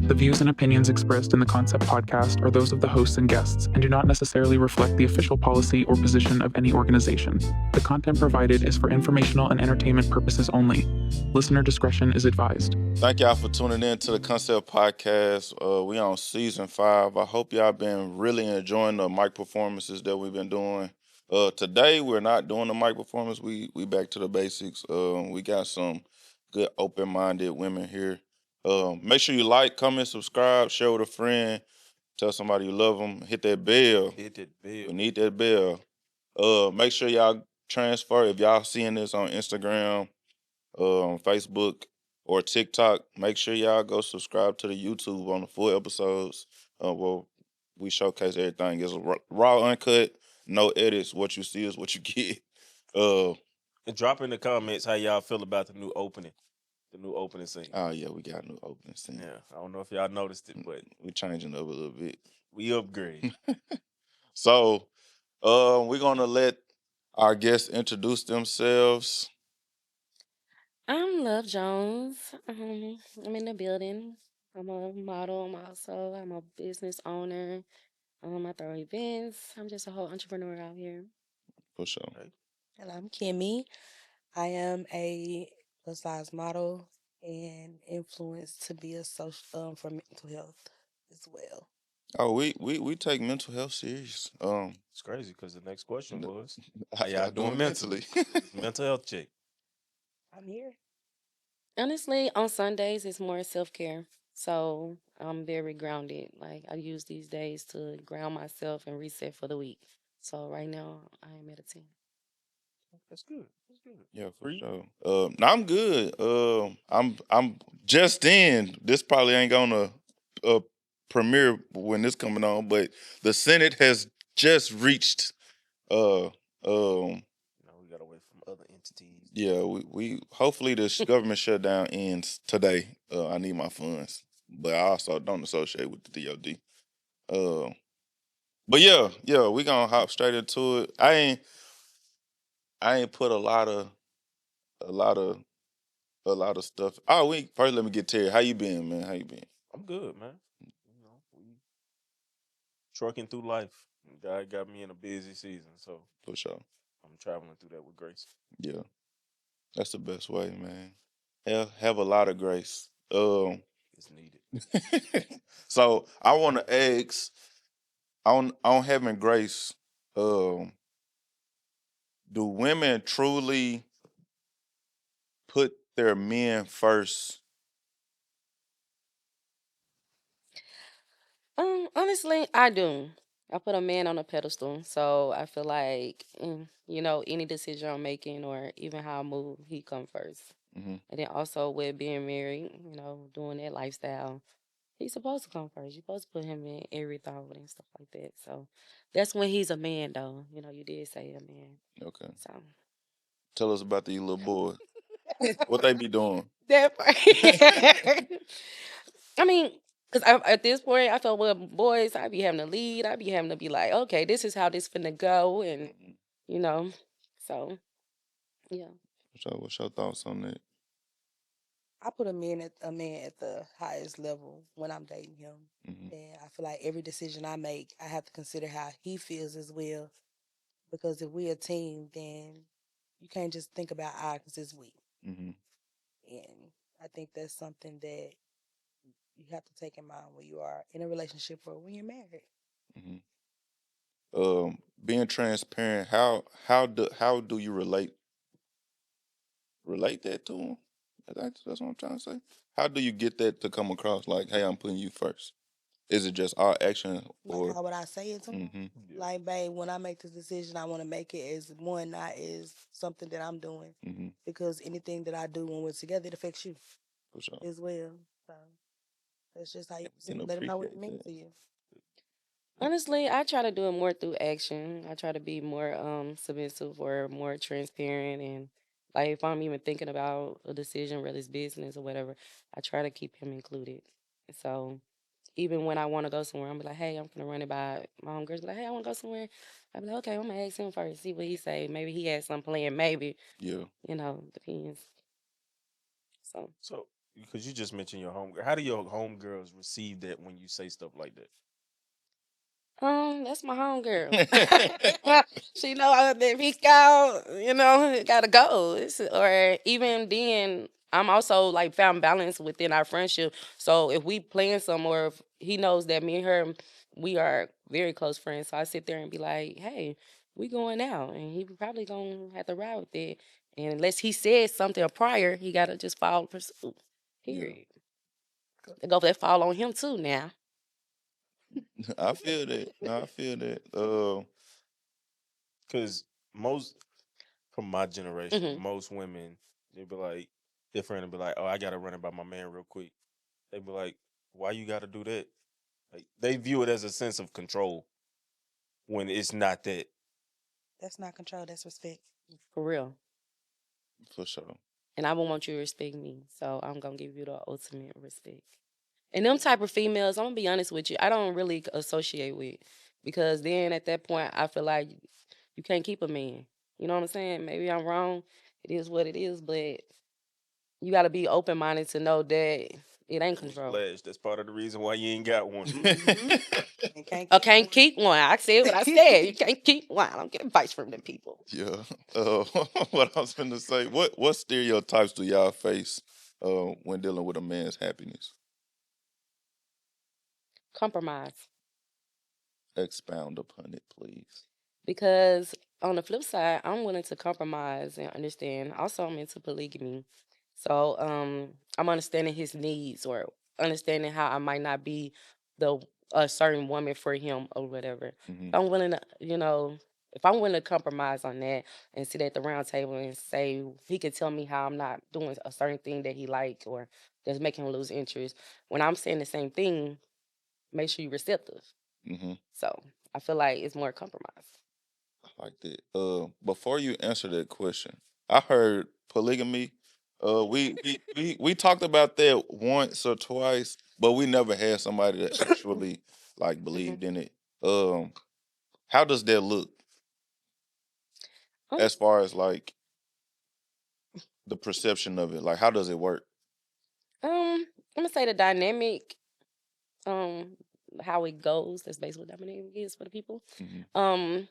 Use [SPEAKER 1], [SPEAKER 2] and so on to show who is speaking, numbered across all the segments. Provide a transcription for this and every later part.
[SPEAKER 1] The views and opinions expressed in the Concept podcast are those of the hosts and guests and do not necessarily reflect the official policy or position of any organization. The content provided is for informational and entertainment purposes only. Listener discretion is advised.
[SPEAKER 2] Thank y'all for tuning in to the Concept podcast. We on season 5. I hope y'all been really enjoying the mic performances that we've been doing. Today we're not doing the mic performance. We back to the basics. We got some good open-minded women here. Make sure you like, comment, subscribe, share with a friend, tell somebody you love them, hit that bell.
[SPEAKER 3] Hit that
[SPEAKER 2] We
[SPEAKER 3] bell.
[SPEAKER 2] need that bell. Make sure y'all transfer if y'all seeing this on Instagram, Facebook, or TikTok. Make sure y'all go subscribe to the YouTube on the full episodes. Well, we showcase everything. It's raw, uncut, no edits. What you see is what you get.
[SPEAKER 3] And drop in the comments how y'all feel about the new opening scene.
[SPEAKER 2] Oh yeah, we got a new opening scene.
[SPEAKER 3] Yeah, I don't know if y'all noticed it, but
[SPEAKER 2] We changing up a little bit.
[SPEAKER 3] we upgrade.
[SPEAKER 2] So, we're gonna let our guests introduce themselves.
[SPEAKER 4] I'm Love Jones. I'm in the building. I'm a model. I'm a business owner. I throw events. I'm just a whole entrepreneur out here.
[SPEAKER 2] For sure.
[SPEAKER 5] And I'm Kimmy. I am a plus size model and influenced to be a social for mental health as well.
[SPEAKER 2] Oh, we take mental health serious.
[SPEAKER 3] It's crazy because the next question
[SPEAKER 2] No.
[SPEAKER 3] was
[SPEAKER 2] How y'all doing mentally?
[SPEAKER 3] mental health check.
[SPEAKER 5] I'm here.
[SPEAKER 4] Honestly, on Sundays, it's more self care. So I'm very grounded. Like I use these days to ground myself and reset for the week. So right now, I am at a 10.
[SPEAKER 3] That's good. That's good.
[SPEAKER 2] Yeah, for
[SPEAKER 3] Free?
[SPEAKER 2] sure. No, I'm good. I'm just in. This probably ain't gonna premiere when this coming on, but the Senate has just reached. Uh,
[SPEAKER 3] We got away from other entities.
[SPEAKER 2] yeah, we hopefully the government shutdown ends today. I need my funds, but I also don't associate with the DoD. But yeah, we gonna hop straight into it. I ain't put a lot of a lot of stuff. Oh, we first let me get Terry. How you been, man? How you been?
[SPEAKER 3] I'm good, man. We trucking through life. God got me in a busy season, so
[SPEAKER 2] For sure.
[SPEAKER 3] I'm traveling through that with grace.
[SPEAKER 2] Yeah, that's the best way, man. Have a lot of grace.
[SPEAKER 3] It's needed.
[SPEAKER 2] So I want to ask on having grace. Do women truly put their men first?
[SPEAKER 4] Honestly, I do. I put a man on a pedestal, so I feel like any decision I'm making or even how I move, he come first.
[SPEAKER 2] Mm-hmm.
[SPEAKER 4] And then also with being married, doing that lifestyle, he's supposed to come first. You're supposed to put him in every thought and stuff like that. So that's when he's a man, though. You did say a man.
[SPEAKER 2] Okay.
[SPEAKER 4] So
[SPEAKER 2] Tell us about these little boys. What they be doing?
[SPEAKER 4] that part. I mean, because at this point, I felt with boys, I be having to lead. I be having to be like, okay, this is how this finna go, and you know, so yeah.
[SPEAKER 2] What's your thoughts on that?
[SPEAKER 5] I put a man at the highest level when I'm dating him.
[SPEAKER 2] Mm-hmm.
[SPEAKER 5] And I feel like every decision I make, I have to consider how he feels as well. Because if we're a team, then you can't just think about I because it's we.
[SPEAKER 2] Mm-hmm.
[SPEAKER 5] And I think that's something that you have to take in mind when you are in a relationship or when you're married.
[SPEAKER 2] Mm-hmm. Being transparent. How do you relate that to them? That's what I'm trying to say. How do you get that to come across? Like, hey, I'm putting you first. Is it just our action
[SPEAKER 5] Like,
[SPEAKER 2] or?
[SPEAKER 5] how would I say it to him?
[SPEAKER 2] Mm-hmm.
[SPEAKER 5] Like, babe, when I make this decision, I want to make it as one, not as something that I'm doing.
[SPEAKER 2] Mm-hmm.
[SPEAKER 5] Because anything that I do when we're together, it affects you
[SPEAKER 2] For sure.
[SPEAKER 5] as well. So that's just how you
[SPEAKER 2] And
[SPEAKER 5] let him know what it
[SPEAKER 2] appreciate
[SPEAKER 5] means
[SPEAKER 2] that.
[SPEAKER 5] to you.
[SPEAKER 4] Honestly, I try to do it more through action. I try to be more submissive or more transparent, and like if I'm even thinking about a decision, whether it's business or whatever, I try to keep him included. So even when I want to go somewhere, I'm be like, hey, I'm gonna run it by my homegirls. Be like, hey, I want to go somewhere. I be like, okay, I'm gonna ask him first, see what he say. Maybe he has some plan. Maybe,
[SPEAKER 2] Yeah.
[SPEAKER 4] depends. So,
[SPEAKER 3] So, because you just mentioned your home, how do your homegirls receive that when you say stuff like that?
[SPEAKER 4] that's my homegirl. She know if he out, gotta go. Or even then, I'm also like found balance within our friendship. So if we playing somewhere, if he knows that me and her, we are very close friends. So I sit there and be like, hey, we going out, and he probably gonna have to ride with it. And unless he says something prior, he gotta just follow pursuit.
[SPEAKER 2] Yeah.
[SPEAKER 4] Period. The go that fall on him too now.
[SPEAKER 2] I feel that. No, I feel that.
[SPEAKER 3] Because most from my generation,
[SPEAKER 4] Hmm.
[SPEAKER 3] most women they be like, their friend will be like, "Oh, I gotta run it by my man real quick." They be like, "Why you gotta do that?" Like they view it as a sense of control when it's not that.
[SPEAKER 5] That's not control. That's respect.
[SPEAKER 4] For real.
[SPEAKER 2] For sure.
[SPEAKER 4] And I would want you to respect me. So I'm gonna give you the ultimate respect. And them type of females, I'm gonna be honest with you, I don't really associate with, because then at that point I feel like you can't keep a man. You know what I'm saying? Maybe I'm wrong. It is what it is, but you gotta be open minded to know that it ain't control.
[SPEAKER 3] Newsflash, that's part of the reason why you ain't got one.
[SPEAKER 5] Mm-hmm. And can't
[SPEAKER 4] I
[SPEAKER 5] keep
[SPEAKER 4] can't
[SPEAKER 5] one.
[SPEAKER 4] keep one. I said what I said. You can't keep one. I don't get advice from them people.
[SPEAKER 2] Yeah. What I was gonna say. What stereotypes do y'all face when dealing with a man's happiness?
[SPEAKER 4] Compromise.
[SPEAKER 2] Expound upon it, please.
[SPEAKER 4] Because on the flip side, I'm willing to compromise and understand. Also, I'm into polygamy. So I'm understanding his needs, or understanding how I might not be the a certain woman for him or whatever.
[SPEAKER 2] Hmm.
[SPEAKER 4] If I'm willing to, if I'm willing to compromise on that and sit at the round table and say he can tell me how I'm not doing a certain thing that he like, or that's making him lose interest. When I'm saying the same thing, make sure you're receptive.
[SPEAKER 2] Hmm.
[SPEAKER 4] So I feel like it's more compromise.
[SPEAKER 2] I like that. Before you answer that question, I heard polygamy. We talked about that once or twice, but we never had somebody that actually like
[SPEAKER 4] Hmm.
[SPEAKER 2] believed in it. Um, how does that look
[SPEAKER 4] Um,
[SPEAKER 2] as far as like the perception of it? Like, how does it work?
[SPEAKER 4] I'm gonna say the dynamic, um, how it goes. That's basically what dynamic is for the people.
[SPEAKER 2] Hmm.
[SPEAKER 4] Um,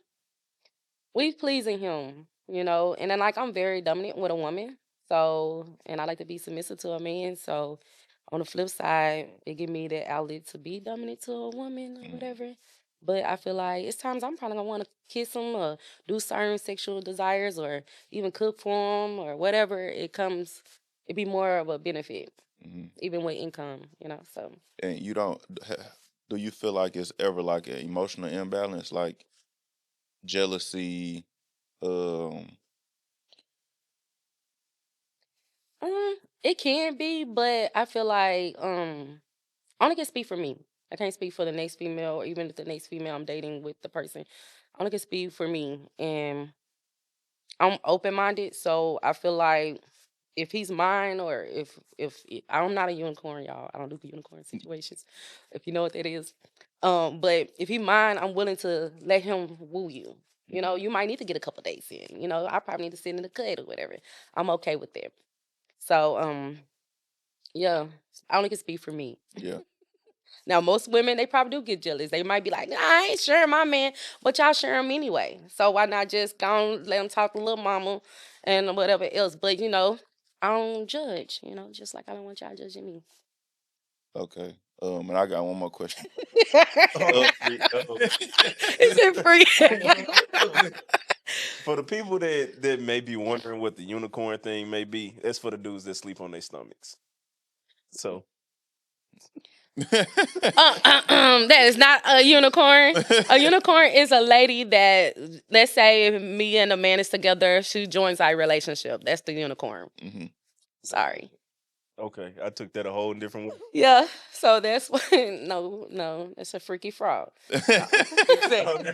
[SPEAKER 4] we pleasing him, and then like I'm very dominant with a woman, so and I like to be submissive to a man. So on the flip side, it give me the outlet to be dominant to a woman or
[SPEAKER 2] Hmm.
[SPEAKER 4] whatever. But I feel like it's times I'm probably gonna want to kiss him or do certain sexual desires or even cook for him or whatever. It be more of a benefit,
[SPEAKER 2] Hmm.
[SPEAKER 4] even with income, So
[SPEAKER 2] And you don't. Do you feel like it's ever like an emotional imbalance, like jealousy? Um.
[SPEAKER 4] it can be, but I feel like I only can speak for me. I can't speak for the next female, or even if the next female I'm dating with the person. I only can speak for me, and I'm open minded. So I feel like if he's mine, or I'm not a unicorn, y'all. I don't do unicorn situations, if you know what that is. But if he mine, I'm willing to let him woo you. You might need to get a couple days in. I probably need to sit in the cut or whatever. I'm okay with that. So yeah, I only can speak for me.
[SPEAKER 2] Yeah.
[SPEAKER 4] Now, most women, they probably do get jealous. They might be like, nah, I ain't sharing my man, but y'all share him anyway. So why not just go and let him talk to little mama and whatever else? But, I don't judge, just like I don't want y'all judging me.
[SPEAKER 2] Okay. And I got one more question.
[SPEAKER 3] Oh,
[SPEAKER 2] Uh,
[SPEAKER 3] free. Oh.
[SPEAKER 4] Is it free?
[SPEAKER 3] For the people that may be wondering what the unicorn thing may be, that's for the dudes that sleep on their stomachs. So
[SPEAKER 4] That is not a unicorn. A unicorn is a lady that, let's say, if me and a man is together, she joins our relationship. That's the unicorn.
[SPEAKER 2] Hmm.
[SPEAKER 4] Sorry.
[SPEAKER 3] okay, I took that a whole different way.
[SPEAKER 4] Yeah, so that's what. No, that's a freaky frog. No. Exactly.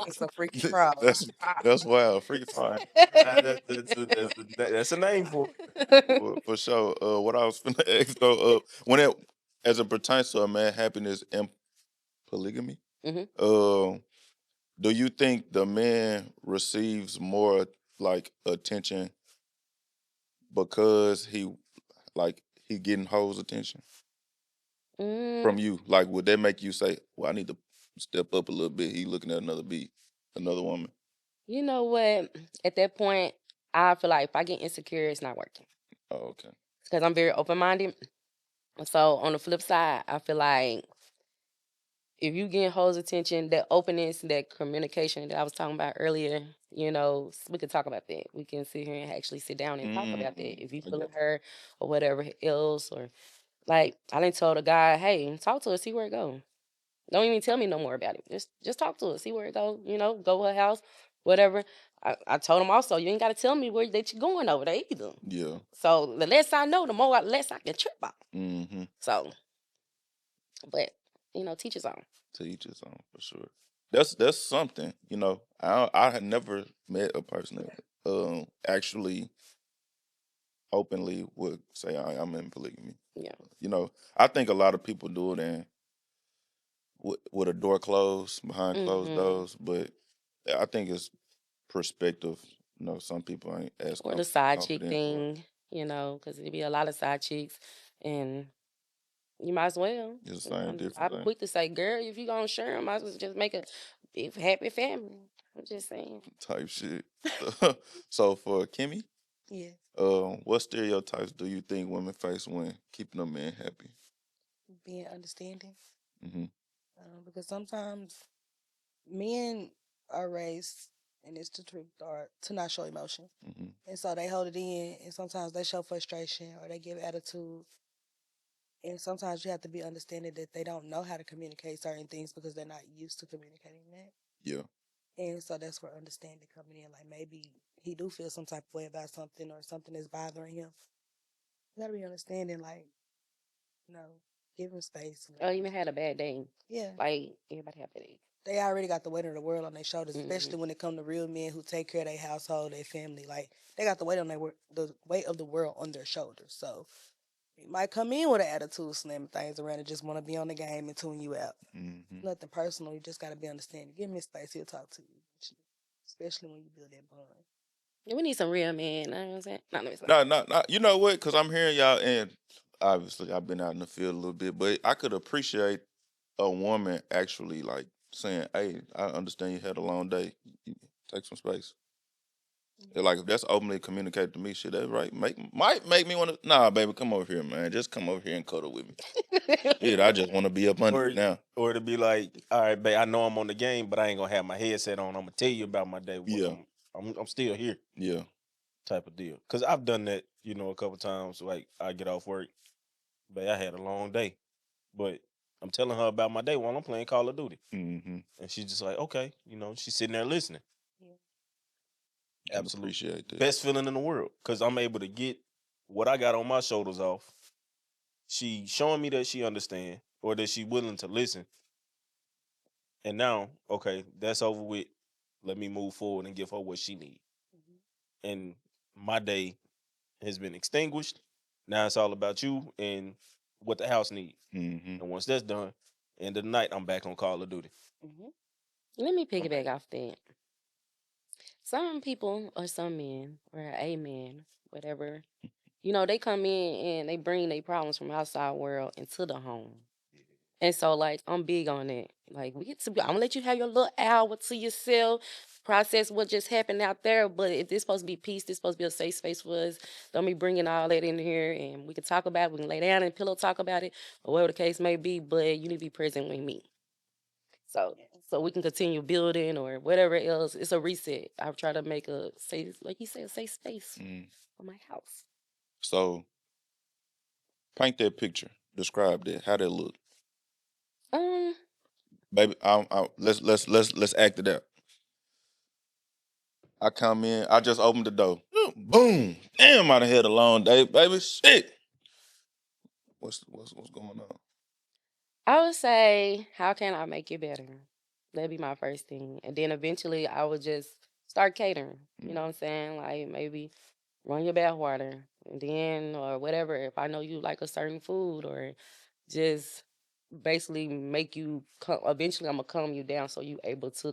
[SPEAKER 5] It's a freaky frog.
[SPEAKER 2] That's wild. Freaking fine.
[SPEAKER 3] That's a name for it.
[SPEAKER 2] For sure. What I was finna ask though, as it pertains to a man happiness and polygamy,
[SPEAKER 4] Mhm.
[SPEAKER 2] do you think the man receives more like attention because he getting hoes attention
[SPEAKER 4] Mm,
[SPEAKER 2] from you? Like, would that make you say, "Well, I need to step up a little bit"? He looking at another woman.
[SPEAKER 4] you know what? At that point, I feel like if I get insecure, it's not working
[SPEAKER 2] Oh, okay.
[SPEAKER 4] because I'm very open minded. So on the flip side, I feel like if you get hoes attention, that openness, that communication that I was talking about earlier, we can talk about that. We can sit here and actually sit down and talk about that. If you
[SPEAKER 2] I
[SPEAKER 4] feeling
[SPEAKER 2] get
[SPEAKER 4] her or whatever else, or like I done told a guy, hey, talk to her, see where it goes. Don't even tell me no more about it. Just talk to her, see where it goes. Go to her house, whatever. I told him also, you ain't got to tell me where that you going over there either.
[SPEAKER 2] Yeah.
[SPEAKER 4] So the less I know, the more less I can trip out.
[SPEAKER 2] Mm-hmm.
[SPEAKER 4] So, but teach his own.
[SPEAKER 2] To each his own, for sure. That's something. I had never met a person that actually openly would say I'm in polygamy.
[SPEAKER 4] Yeah.
[SPEAKER 2] I think a lot of people do it with a door closed, behind closed
[SPEAKER 4] Hmm.
[SPEAKER 2] doors, but I think it's perspective. Some people ain't as
[SPEAKER 4] Or the side chick
[SPEAKER 2] confident or
[SPEAKER 4] thing, because there be a lot of side chicks, and you might as well.
[SPEAKER 2] it's the same difference,
[SPEAKER 4] I'm
[SPEAKER 2] ain't
[SPEAKER 4] quick to say, girl, if you gonna share 'em, might as well just make a big happy family. I'm just saying.
[SPEAKER 2] type shit. So for Kimmy,
[SPEAKER 5] Yeah,
[SPEAKER 2] what stereotypes do you think women face when keeping a man happy?
[SPEAKER 5] being understanding.
[SPEAKER 2] Mm-hmm.
[SPEAKER 5] Because sometimes men are raised, and it's the truth, are to not show emotion.
[SPEAKER 2] Mm-hmm.
[SPEAKER 5] And so they hold it in, and sometimes they show frustration or they give attitude. And sometimes you have to be understanding that they don't know how to communicate certain things because they're not used to communicating that.
[SPEAKER 2] Yeah.
[SPEAKER 5] And so that's where understanding coming in. Like maybe he do feel some type of way about something or something is bothering him. You gotta be understanding, like, you know, give him space.
[SPEAKER 4] Or even had a bad day.
[SPEAKER 5] Yeah.
[SPEAKER 4] Like everybody have a day.
[SPEAKER 5] They already got the weight of the world on their shoulders,
[SPEAKER 4] Hmm.
[SPEAKER 5] especially when it come to real men who take care of their household, their family. Like they got the weight on the weight of the world on their shoulders. So he might come in with an attitude, slamming things around, and just want to be on the game and tune you out.
[SPEAKER 2] Mm-hmm.
[SPEAKER 5] Nothing personal. You just gotta be understanding. Give him his space. He'll talk to you, especially when you build that bond.
[SPEAKER 4] We need some real men. You know what I'm saying? No, let me stop.
[SPEAKER 2] No. You know what? Because I'm hearing y'all, and obviously I've been out in the field a little bit, but I could appreciate a woman actually like saying, "Hey, I understand you had a long day. Take some space." Like if that's openly communicated to me, shit, that right might make me want to. Nah, baby, come over here, man. Just come over here and cuddle with me. Shit, I just want to be up under
[SPEAKER 3] Or
[SPEAKER 2] you now.
[SPEAKER 3] or to be like, all right, babe, I know I'm on the game, but I ain't gonna have my headset on. I'm gonna tell you about my day.
[SPEAKER 2] Yeah.
[SPEAKER 3] I'm still here,
[SPEAKER 2] Yeah.
[SPEAKER 3] type of deal. Cause I've done that, a couple times. Like I get off work, but I had a long day, but I'm telling her about my day while I'm playing Call of Duty,
[SPEAKER 2] Mm-hmm.
[SPEAKER 3] and she's just like, okay, she's sitting there listening.
[SPEAKER 5] Yeah.
[SPEAKER 2] Can
[SPEAKER 3] Absolutely,
[SPEAKER 2] appreciate that.
[SPEAKER 3] best feeling in the world, cause I'm able to get what I got on my shoulders off. She showing me that she understand or that she willing to listen. And now, okay, that's over with. Let me move forward and give her what she needs.
[SPEAKER 5] Mhm.
[SPEAKER 3] And my day has been extinguished. Now it's all about you and what the house needs.
[SPEAKER 2] Mm-hmm.
[SPEAKER 3] And once that's done, end of the night, I'm back on Call of Duty.
[SPEAKER 5] Mhm.
[SPEAKER 4] Let me piggyback off that. Some people or some men or a man, whatever, they come in and they bring their problems from outside world into the home. And so, like, I'm big on that. Like, I'm gonna let you have your little hour to yourself, process what just happened out there. But if this supposed to be peace, this supposed to be a safe space for us. Don't be bringing all that in here, and we can talk about it. We can lay down and pillow talk about it, or whatever the case may be. But you need to be present with me, so we can continue building or whatever else. It's a reset. I've tried to make a safe, like you said, a safe space
[SPEAKER 2] Mm.
[SPEAKER 4] for my house.
[SPEAKER 2] So paint that picture. Describe that. How that look,
[SPEAKER 4] Um,
[SPEAKER 2] baby. Let's act it out. I come in. I just opened the door. Boom. Damn, I done had a long day, baby. Shit. What's going on?
[SPEAKER 4] I would say, how can I make it better? That'd be my first thing. And then eventually I would just start catering. You know what I'm saying? Like maybe run your bath water and then or whatever. If I know you like a certain food or just basically make you eventually I'm gonna calm you down so you able to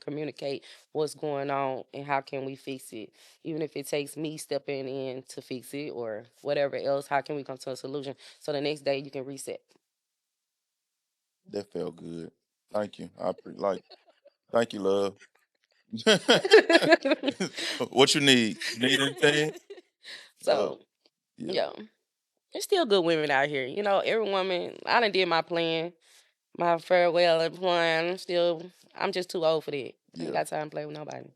[SPEAKER 4] communicate what's going on and how can we fix it, even if it takes me stepping in to fix it or whatever else. How can we come to a solution so the next day you can reset?
[SPEAKER 2] That felt good. Thank you. Thank you, love. What you need? Need anything?
[SPEAKER 4] So
[SPEAKER 2] Yeah.
[SPEAKER 4] yeah, there's still good women out here. You know, every woman. I done did my plan, my farewell and plan. I'm just too old for that. I
[SPEAKER 2] Yeah.
[SPEAKER 4] ain't got time to play with nobody.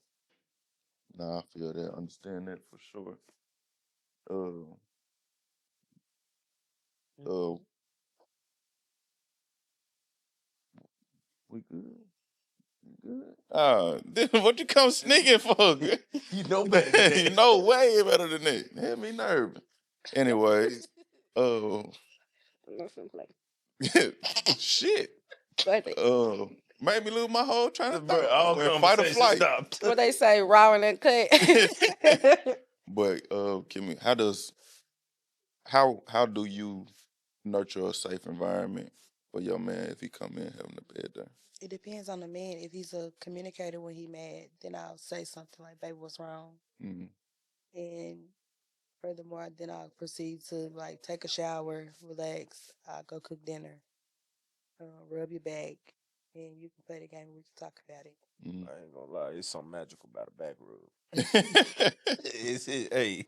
[SPEAKER 2] Nah, I feel that. Understand that for sure. Uh, uh, we good? We good? Then what you come sneaking for?
[SPEAKER 3] You know better than that.
[SPEAKER 2] You know way better than that. Had me nervous. Anyway,
[SPEAKER 4] Nothing play.
[SPEAKER 2] shit.
[SPEAKER 4] But
[SPEAKER 2] Made me lose my whole train of
[SPEAKER 3] Bro,
[SPEAKER 2] thought.
[SPEAKER 3] all
[SPEAKER 2] I went fight or
[SPEAKER 3] conversation
[SPEAKER 2] flight.
[SPEAKER 3] stopped.
[SPEAKER 4] what they say, raw and cut.
[SPEAKER 2] But Kimmy, how do you nurture a safe environment for your man if he come in having a bad day?
[SPEAKER 5] It depends on the man. If he's a communicator when he mad, then I'll say something like, "Baby, what's wrong?"
[SPEAKER 2] Mm-hmm.
[SPEAKER 5] And furthermore, then I'll proceed to like take a shower, relax. I'll go cook dinner, rub your back, and you can play the game. We can talk about it.
[SPEAKER 2] Mm-hmm.
[SPEAKER 3] I ain't gonna lie, it's something magical about a back rub.
[SPEAKER 2] Mm-hmm.
[SPEAKER 3] Hey,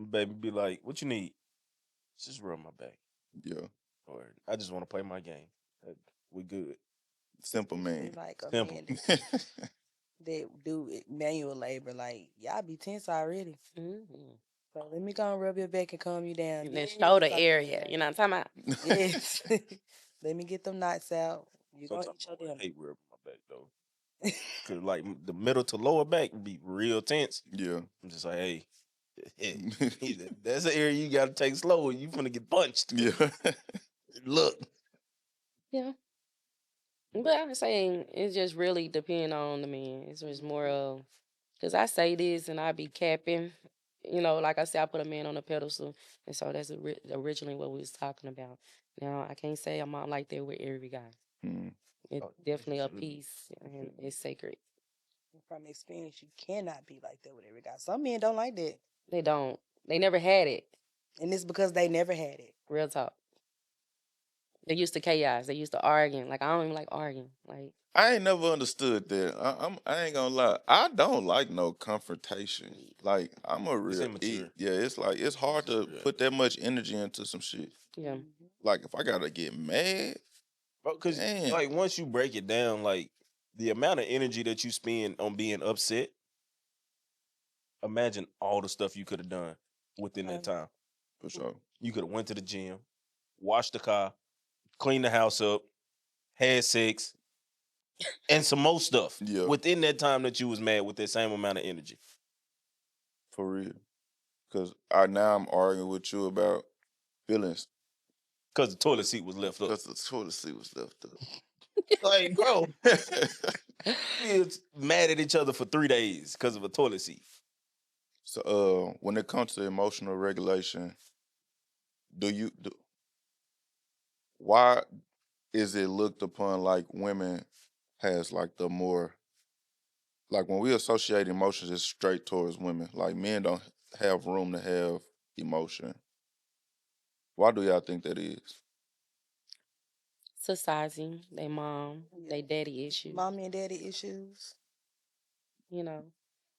[SPEAKER 3] baby, be like, what you need? Just rub my back,
[SPEAKER 2] Yeah,
[SPEAKER 3] or I just want to play my game. We good.
[SPEAKER 2] simple
[SPEAKER 5] Especially
[SPEAKER 2] man.
[SPEAKER 5] like a
[SPEAKER 3] Simple.
[SPEAKER 5] man that do manual labor, like y'all be tense already.
[SPEAKER 4] Mhm.
[SPEAKER 5] So let me go and rub your back and calm you down.
[SPEAKER 4] And then
[SPEAKER 5] Then we
[SPEAKER 4] shoulder
[SPEAKER 5] can talk
[SPEAKER 4] area.
[SPEAKER 5] about
[SPEAKER 4] You know what I'm talking about?
[SPEAKER 5] it. Yes. Let me get them knots out. You gonna
[SPEAKER 3] Sometimes
[SPEAKER 5] eat
[SPEAKER 3] I
[SPEAKER 5] your
[SPEAKER 3] would
[SPEAKER 5] dinner.
[SPEAKER 3] hate rubbing my back though, cause like the middle to lower back be real tense.
[SPEAKER 2] Yeah.
[SPEAKER 3] I'm just like, hey, that's an area you gotta take slow, or you finna get punched.
[SPEAKER 2] Yeah.
[SPEAKER 3] Look,
[SPEAKER 4] Yeah. But I'm saying it just really depend on the man. It's just more of because I say this and I be capping. You know, like I said, I put a man on a pedestal, and so that's originally what we was talking about. Now I can't say I'm out like that with every guy.
[SPEAKER 2] Mm.
[SPEAKER 4] It's
[SPEAKER 3] Oh,
[SPEAKER 4] definitely a
[SPEAKER 3] shouldn't.
[SPEAKER 4] piece and it's sacred.
[SPEAKER 5] From experience, you cannot be like that with every guy. Some men don't like that.
[SPEAKER 4] They don't. They never had it.
[SPEAKER 5] And it's because they never had it.
[SPEAKER 4] Real talk. They used to chaos. They used to arguing. Like I don't even like arguing. Like
[SPEAKER 2] I ain't never understood that. I ain't gonna lie. I don't like no confrontation. Like I'm a
[SPEAKER 3] It's
[SPEAKER 2] real
[SPEAKER 3] immature.
[SPEAKER 2] Yeah, it's like it's hard to
[SPEAKER 3] Yeah.
[SPEAKER 2] put that much energy into some shit.
[SPEAKER 4] yeah.
[SPEAKER 5] Mhm.
[SPEAKER 2] Like if I gotta get mad,
[SPEAKER 3] Bro, cause
[SPEAKER 2] damn.
[SPEAKER 3] like once you break it down, like the amount of energy that you spend on being upset, imagine all the stuff you could have done within that time.
[SPEAKER 2] For sure.
[SPEAKER 3] You could have went to the gym, washed the car, cleaned the house up, had sex, and some more stuff
[SPEAKER 2] Yeah.
[SPEAKER 3] within that time that you was mad with that same amount of energy.
[SPEAKER 2] For real. Cause now I'm arguing with you about feelings.
[SPEAKER 3] Cause the toilet seat was left up.
[SPEAKER 2] Because the toilet seat was left up.
[SPEAKER 3] Like, bro, we was mad at each other for 3 days because of a toilet seat.
[SPEAKER 2] So when it comes to emotional regulation, why is it looked upon like women has like the more like when we associate emotions it's straight towards women. Like men don't have room to have emotion. Why do y'all think that is?
[SPEAKER 4] Society, they mom, they daddy issues.
[SPEAKER 5] Mommy and daddy issues.
[SPEAKER 4] You know.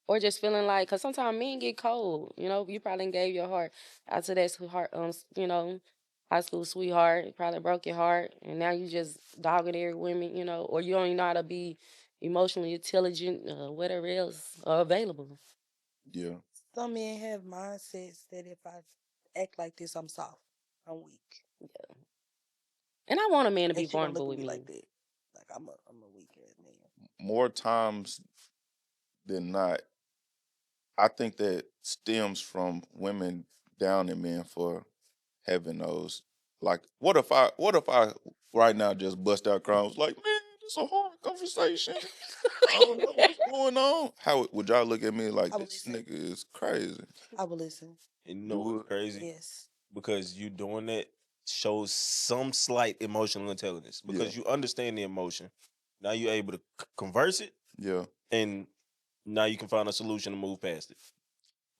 [SPEAKER 4] Or just feeling like, cause sometimes men get cold. You know, you probably gave your heart out to that sweetheart, you know, high school sweetheart. It probably broke your heart, and now you just dogging every women, you know, or you don't even know how to be emotionally intelligent, whatever else available.
[SPEAKER 2] Yeah.
[SPEAKER 5] Some men have mindsets that if I act like this, I'm soft. I'm weak.
[SPEAKER 4] And I want a man to be
[SPEAKER 5] And she gonna
[SPEAKER 4] vulnerable
[SPEAKER 5] look at
[SPEAKER 4] with
[SPEAKER 5] me
[SPEAKER 4] me.
[SPEAKER 5] like that. Like I'm a weak ass man.
[SPEAKER 2] More times than not, I think that stems from women downing men for having those. Like, what if I right now just bust out crying? I was like, man, it's a hard conversation. I don't know what's going on. How would y'all look at me like
[SPEAKER 5] I would
[SPEAKER 2] this
[SPEAKER 5] listen.
[SPEAKER 2] nigga is crazy?
[SPEAKER 5] I will listen.
[SPEAKER 3] And you
[SPEAKER 2] You
[SPEAKER 3] know what's
[SPEAKER 2] would?
[SPEAKER 3] crazy?
[SPEAKER 5] Yes.
[SPEAKER 3] Because you doing that shows some slight emotional intelligence because you understand the emotion. Now you're able to converse it, and now you can find a solution to move past it.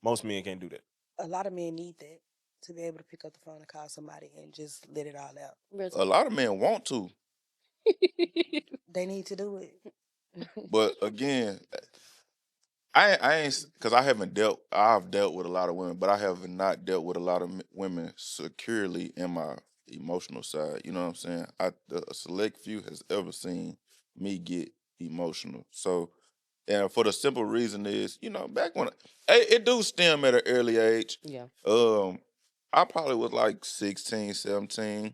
[SPEAKER 3] Most men can't do that.
[SPEAKER 5] A lot of men need that to be able to pick up the phone and call somebody and just let it all out.
[SPEAKER 2] A lot of men want to,
[SPEAKER 5] They need to do it.
[SPEAKER 2] but again, I ain't because I haven't dealt. I've dealt with a lot of women, but I have not dealt with a lot of women securely in my emotional side. You know what I'm saying? A select few has ever seen me get emotional. So, and for the simple reason is, back when it do stem at an early age.
[SPEAKER 4] Yeah.
[SPEAKER 2] I probably was like 16, 17.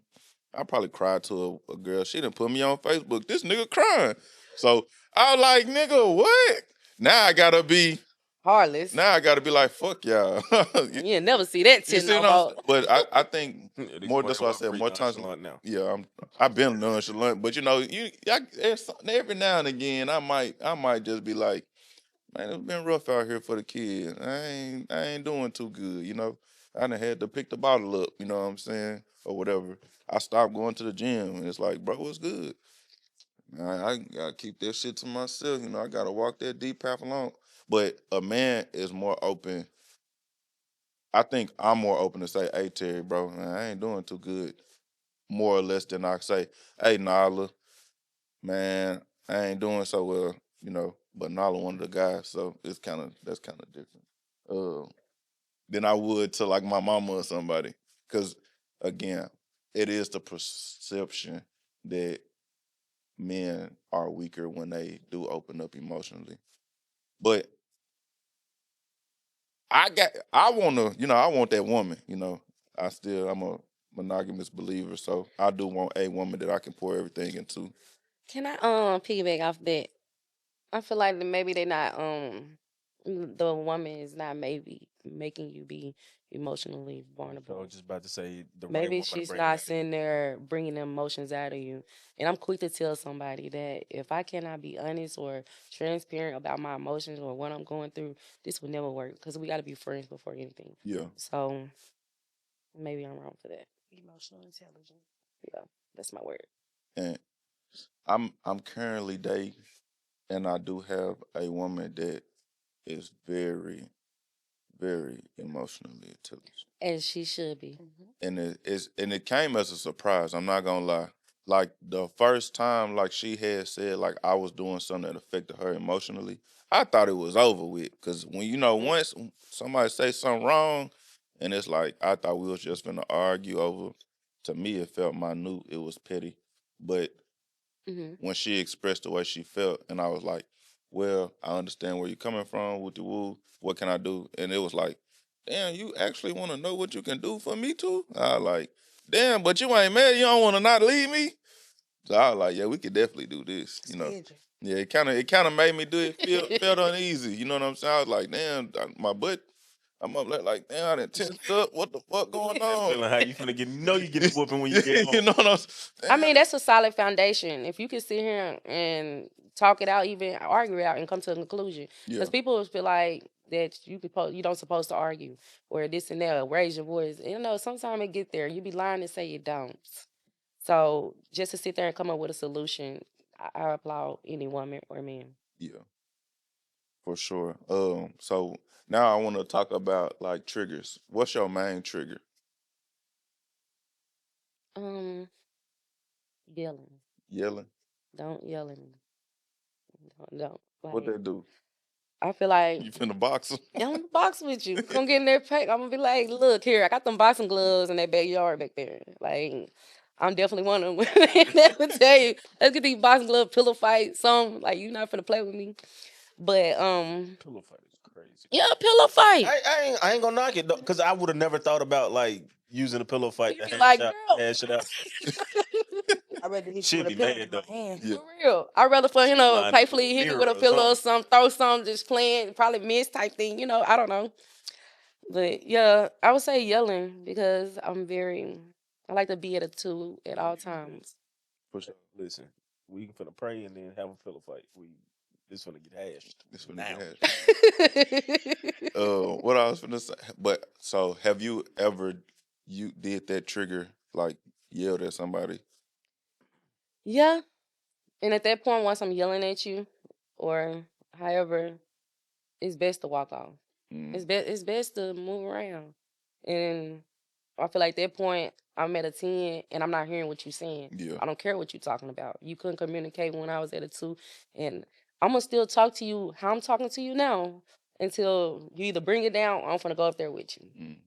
[SPEAKER 2] I probably cried to a girl. She didn't put me on Facebook. This nigga crying. So I was like, nigga, what? Now I gotta be
[SPEAKER 4] Heartless.
[SPEAKER 2] like, fuck y'all.
[SPEAKER 4] You never see that
[SPEAKER 2] You
[SPEAKER 4] shit
[SPEAKER 2] see
[SPEAKER 4] no
[SPEAKER 2] what I'm
[SPEAKER 4] more.
[SPEAKER 2] saying? But I think more. That's why I said more times.
[SPEAKER 3] Now.
[SPEAKER 2] Yeah, I've been nonchalant, but every now and again I might just be like, man, it's been rough out here for the kids. I ain't doing too good. I done had to pick the bottle up. You know what I'm saying, or whatever. I stopped going to the gym, and it's like, bro, what's good? I gotta keep that shit to myself. I gotta walk that deep path alone. But a man is more open. I think I'm more open to say, hey, Terry, bro, man, I ain't doing too good. More or less than I say, hey, Nala, man, I ain't doing so well, But Nala one of the guys, so that's kind of different. Than I would to like my mama or somebody. Because, again, it is the perception that men are weaker when they do open up emotionally. But I want that woman, I'm a monogamous believer, so I do want a woman that I can pour everything into.
[SPEAKER 4] Can I piggyback off that? I feel like that maybe they not the woman is not maybe making you be emotionally
[SPEAKER 3] I
[SPEAKER 4] vulnerable.
[SPEAKER 3] was just about to say the right
[SPEAKER 4] Maybe
[SPEAKER 3] woman to
[SPEAKER 4] she's
[SPEAKER 3] bring it
[SPEAKER 4] not
[SPEAKER 3] out.
[SPEAKER 4] sitting there bringing the emotions out of you. And I'm quick to tell somebody that if I cannot be honest or transparent about my emotions or what I'm going through, this will never work because we got to be friends before anything.
[SPEAKER 2] Yeah.
[SPEAKER 4] So maybe I'm wrong for that.
[SPEAKER 5] Emotional intelligence.
[SPEAKER 4] Yeah, that's my word.
[SPEAKER 2] And I'm currently dating, and I do have a woman that is very, very emotionally intelligent.
[SPEAKER 4] As she should be.
[SPEAKER 2] And it came as a surprise. I'm not gonna lie. Like the first time, like she had said, like I was doing something that affected her emotionally. I thought it was over with, cause when once somebody say something wrong, and it's like I thought we was just gonna argue over. To me, it felt minute. It was petty, but when she expressed the way she felt, and I was like, "Well, I understand where you're coming from with the woo. What can I do?" And it was like, damn, you actually want to know what you can do for me too? I was like, damn, but you ain't mad. You don't want to not leave me. So I was like, yeah, we could definitely do this. Yeah, it kind of made me do it felt uneasy. You know what I'm saying? I was like, damn, my butt. I'm up there like, damn, I done tensed up. What the fuck going on?
[SPEAKER 3] Feeling how you finna get? You get the whooping when you get home.
[SPEAKER 2] You know what I'm saying?
[SPEAKER 4] I mean, that's a solid foundation. If you can sit here and talk it out, even argue it out, and come to a conclusion, because people feel like that you don't supposed to argue or this and that, or raise your voice. Sometimes it get there. You be lying to say you don't. So just to sit there and come up with a solution, I applaud any woman or man.
[SPEAKER 2] Yeah, for sure. So now I want to talk about like triggers. What's your main trigger?
[SPEAKER 4] Um, Yelling.
[SPEAKER 2] Yelling.
[SPEAKER 4] Don't yell at me. Don't.
[SPEAKER 2] What
[SPEAKER 4] Like,
[SPEAKER 2] they do?
[SPEAKER 4] I feel like
[SPEAKER 2] You finna box them?
[SPEAKER 4] I'm gonna box with you. Come get in there, pack. I'm gonna be like, look here, I got them boxing gloves in that backyard back there. Like, I'm definitely one of them that would tell you, let's get these boxing gloves, pillow fight, something. Like, you're not finna play with me. But
[SPEAKER 3] Pillow fight is crazy.
[SPEAKER 4] yeah, pillow fight.
[SPEAKER 3] I ain't gonna knock it though, because I would have never thought about like using a pillow fight
[SPEAKER 4] You
[SPEAKER 3] to
[SPEAKER 4] be like,
[SPEAKER 3] hash it out.
[SPEAKER 5] I rather hit you
[SPEAKER 3] She'd
[SPEAKER 5] with a
[SPEAKER 3] be
[SPEAKER 5] pillow
[SPEAKER 3] mad
[SPEAKER 5] in my
[SPEAKER 3] though.
[SPEAKER 5] hand.
[SPEAKER 2] Yeah.
[SPEAKER 4] for real. I'd rather for
[SPEAKER 3] Lined up
[SPEAKER 4] playfully
[SPEAKER 3] with a
[SPEAKER 4] hit me
[SPEAKER 3] mirror
[SPEAKER 4] with a
[SPEAKER 3] or
[SPEAKER 4] pillow or something, throw something, just playing, probably miss type thing. I don't know. But yeah, I would say yelling because I like to be at a two at all times.
[SPEAKER 2] For sure.
[SPEAKER 3] Listen, we finna pray and then have a pillow fight. This finna get hashed.
[SPEAKER 2] This finna
[SPEAKER 3] Now.
[SPEAKER 2] get hashed. What I was finna say, but so have you ever did that trigger like yelled at somebody?
[SPEAKER 4] Yeah. And at that point, once I'm yelling at you, or however, it's best to walk off.
[SPEAKER 2] Mm,
[SPEAKER 4] It's best to move around. And I feel like at that point I'm at a 10 and I'm not hearing what you're saying.
[SPEAKER 2] yeah.
[SPEAKER 4] I don't care what you're talking about. You couldn't communicate when I was at a 2. And I'm gonna still talk to you how I'm talking to you now until you either bring it down or I'm gonna go up there with you.
[SPEAKER 2] Mm.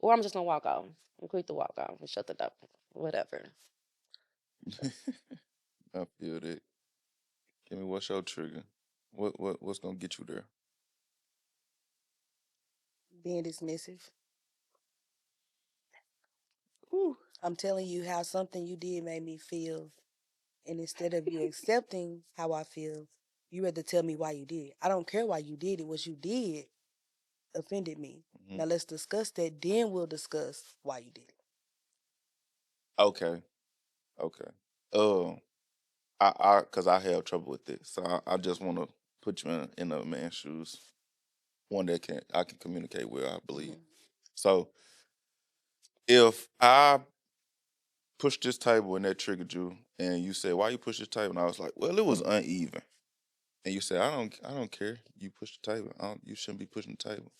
[SPEAKER 4] Or I'm just gonna walk off. I'm quick to walk off and shut the door. Whatever.
[SPEAKER 2] I feel that. Kimmy, what's your trigger? What's gonna get you there?
[SPEAKER 5] Being dismissive. Whew. I'm telling you how something you did made me feel. And instead of you accepting how I feel, you rather tell me why you did it. I don't care why you did it. What you did offended me.
[SPEAKER 2] Mhm.
[SPEAKER 5] Now let's discuss that. Then we'll discuss why you did it.
[SPEAKER 2] Okay. Okay. Um, cause I have trouble with this, so I just want to put you in a man's shoes, one that I can communicate with. I believe.
[SPEAKER 5] Mhm.
[SPEAKER 2] So if I push this table and that triggered you, and you said, "Why you push this table?" and I was like, "Well, it was uneven," and you said, "I don't care. You push the table. You shouldn't be pushing the table."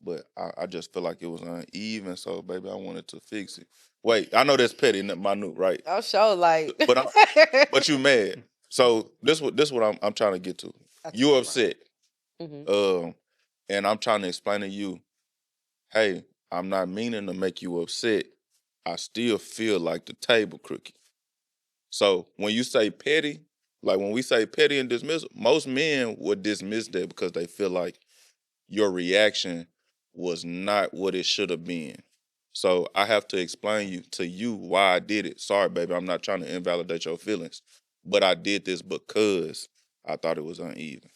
[SPEAKER 2] But I just feel like it was uneven, so baby, I wanted to fix it. Wait, I know that's petty, not minute, right?
[SPEAKER 4] I'll show like
[SPEAKER 2] But you mad. So this what I'm trying to get to.
[SPEAKER 5] I took
[SPEAKER 2] You
[SPEAKER 5] it wrong.
[SPEAKER 2] upset.
[SPEAKER 4] Mhm.
[SPEAKER 2] And I'm trying to explain to you, hey, I'm not meaning to make you upset. I still feel like the table crooked. So when you say petty, like when we say petty and dismissal, most men would dismiss that because they feel like your reaction was not what it should have been. So I have to explain to you why I did it. Sorry, baby, I'm not trying to invalidate your feelings, but I did this because I thought it was uneven.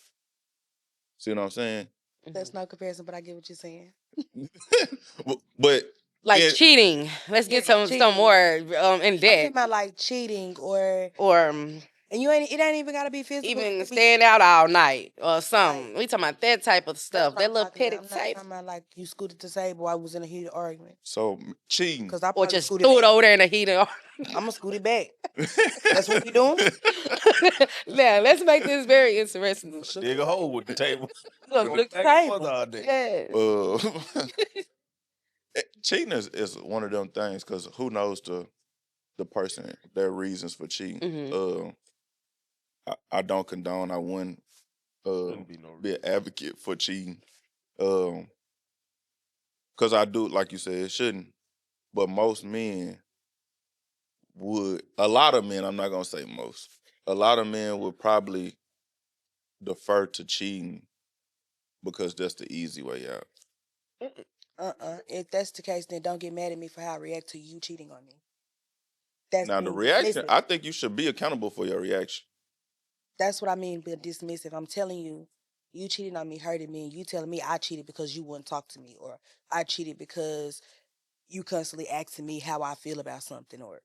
[SPEAKER 2] See what I'm saying?
[SPEAKER 5] That's
[SPEAKER 4] Mhm.
[SPEAKER 5] no comparison, but I get what you're saying.
[SPEAKER 2] But
[SPEAKER 4] Like
[SPEAKER 2] then,
[SPEAKER 4] cheating. Let's get some
[SPEAKER 5] cheating.
[SPEAKER 4] more in
[SPEAKER 5] I'm talking
[SPEAKER 4] depth.
[SPEAKER 5] about like cheating or
[SPEAKER 4] Or
[SPEAKER 5] and you ain't it ain't even gotta be physical. It
[SPEAKER 4] even
[SPEAKER 5] could be
[SPEAKER 4] staying out all night or
[SPEAKER 5] like
[SPEAKER 4] something. We talking about that type of
[SPEAKER 5] that's
[SPEAKER 4] stuff.
[SPEAKER 5] what
[SPEAKER 4] That
[SPEAKER 5] I'm
[SPEAKER 4] little
[SPEAKER 5] talking
[SPEAKER 4] petty
[SPEAKER 5] about. I'm not
[SPEAKER 4] type.
[SPEAKER 5] talking about like you scooted the table. I was in a heated argument
[SPEAKER 2] so cheating.
[SPEAKER 5] because I
[SPEAKER 4] Or
[SPEAKER 5] probably
[SPEAKER 4] just
[SPEAKER 5] scooted
[SPEAKER 4] threw it
[SPEAKER 5] back.
[SPEAKER 4] over there in the heater.
[SPEAKER 5] I'm gonna scoot it back. That's what we doing.
[SPEAKER 4] Now, let's make this very interesting.
[SPEAKER 3] Dig a hole with the table.
[SPEAKER 5] You gonna
[SPEAKER 3] Go
[SPEAKER 5] flick the
[SPEAKER 3] back and forth
[SPEAKER 5] table.
[SPEAKER 3] all day.
[SPEAKER 4] Yeah.
[SPEAKER 2] Cheating is one of them things because who knows the person, their reasons for cheating.
[SPEAKER 4] Mhm.
[SPEAKER 2] I don't condone. I wouldn't
[SPEAKER 3] Shouldn't be no
[SPEAKER 2] be an
[SPEAKER 3] reason.
[SPEAKER 2] advocate for cheating. Because I do, like you said, it shouldn't. But most men would. A lot of men. I'm not gonna say most. A lot of men would probably defer to cheating because that's the easy way out.
[SPEAKER 5] If that's the case, then don't get mad at me for how I react to you cheating on me. That's
[SPEAKER 2] Now the
[SPEAKER 5] being
[SPEAKER 2] reaction,
[SPEAKER 5] dismissive.
[SPEAKER 2] I think you should be accountable for your reaction.
[SPEAKER 5] That's what I mean by dismissive. I'm telling you, you cheating on me, hurting me, and you telling me I cheated because you wouldn't talk to me, or I cheated because you constantly asking me how I feel about something, or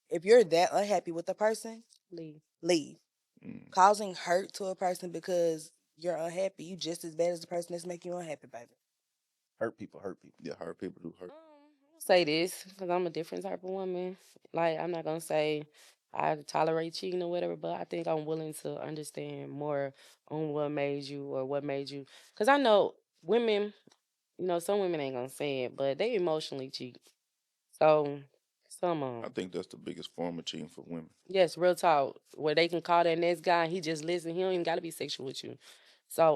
[SPEAKER 5] if you're that unhappy with a person,
[SPEAKER 4] Leave.
[SPEAKER 5] leave.
[SPEAKER 2] Mm.
[SPEAKER 5] Causing hurt to a person because you're unhappy, you just as bad as the person that's making you unhappy, baby.
[SPEAKER 3] Hurt people, hurt people.
[SPEAKER 2] Yeah, hurt people do hurt.
[SPEAKER 4] I'll say this because I'm a different type of woman. Like, I'm not gonna say I tolerate cheating or whatever, but I think I'm willing to understand more on what made you or what made you. Because I know women, some women ain't gonna say it, but they emotionally cheat. So some
[SPEAKER 2] I think that's the biggest form of cheating for women.
[SPEAKER 4] yes, real talk, where they can call that next guy and he just listen. He don't even gotta be sexual with you. So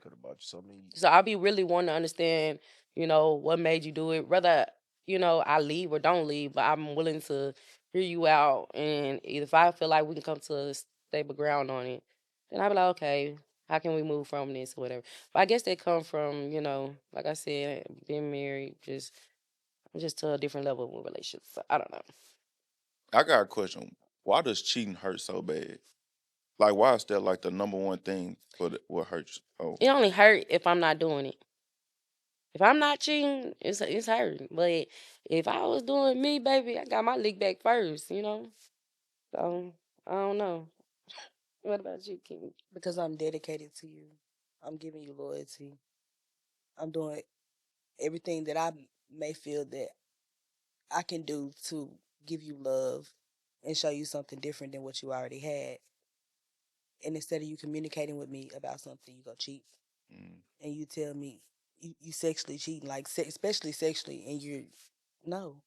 [SPEAKER 3] Could have bought you something to eat.
[SPEAKER 4] So I'll be really wanting to understand, what made you do it. Whether, I leave or don't leave, but I'm willing to hear you out. And if I feel like we can come to a stable ground on it, then I'll be like, okay, how can we move from this or whatever. But I guess they come from, like I said, being married, just to a different level of relationship. So I don't know.
[SPEAKER 2] I got a question. Why does cheating hurt so bad? Like, why is that like the number one thing for what hurts? Oh,
[SPEAKER 4] It only hurt if I'm not doing it. If I'm not cheating, it's hurting. But if I was doing me, baby, I got my lick back first. So I don't know. What about you, Kim?
[SPEAKER 5] Because I'm dedicated to you. I'm giving you loyalty. I'm doing everything that I may feel that I can do to give you love and show you something different than what you already had. And instead of you communicating with me about something, you go cheat.
[SPEAKER 2] Mm.
[SPEAKER 5] And you tell me you sexually cheating, like especially sexually, and you're no.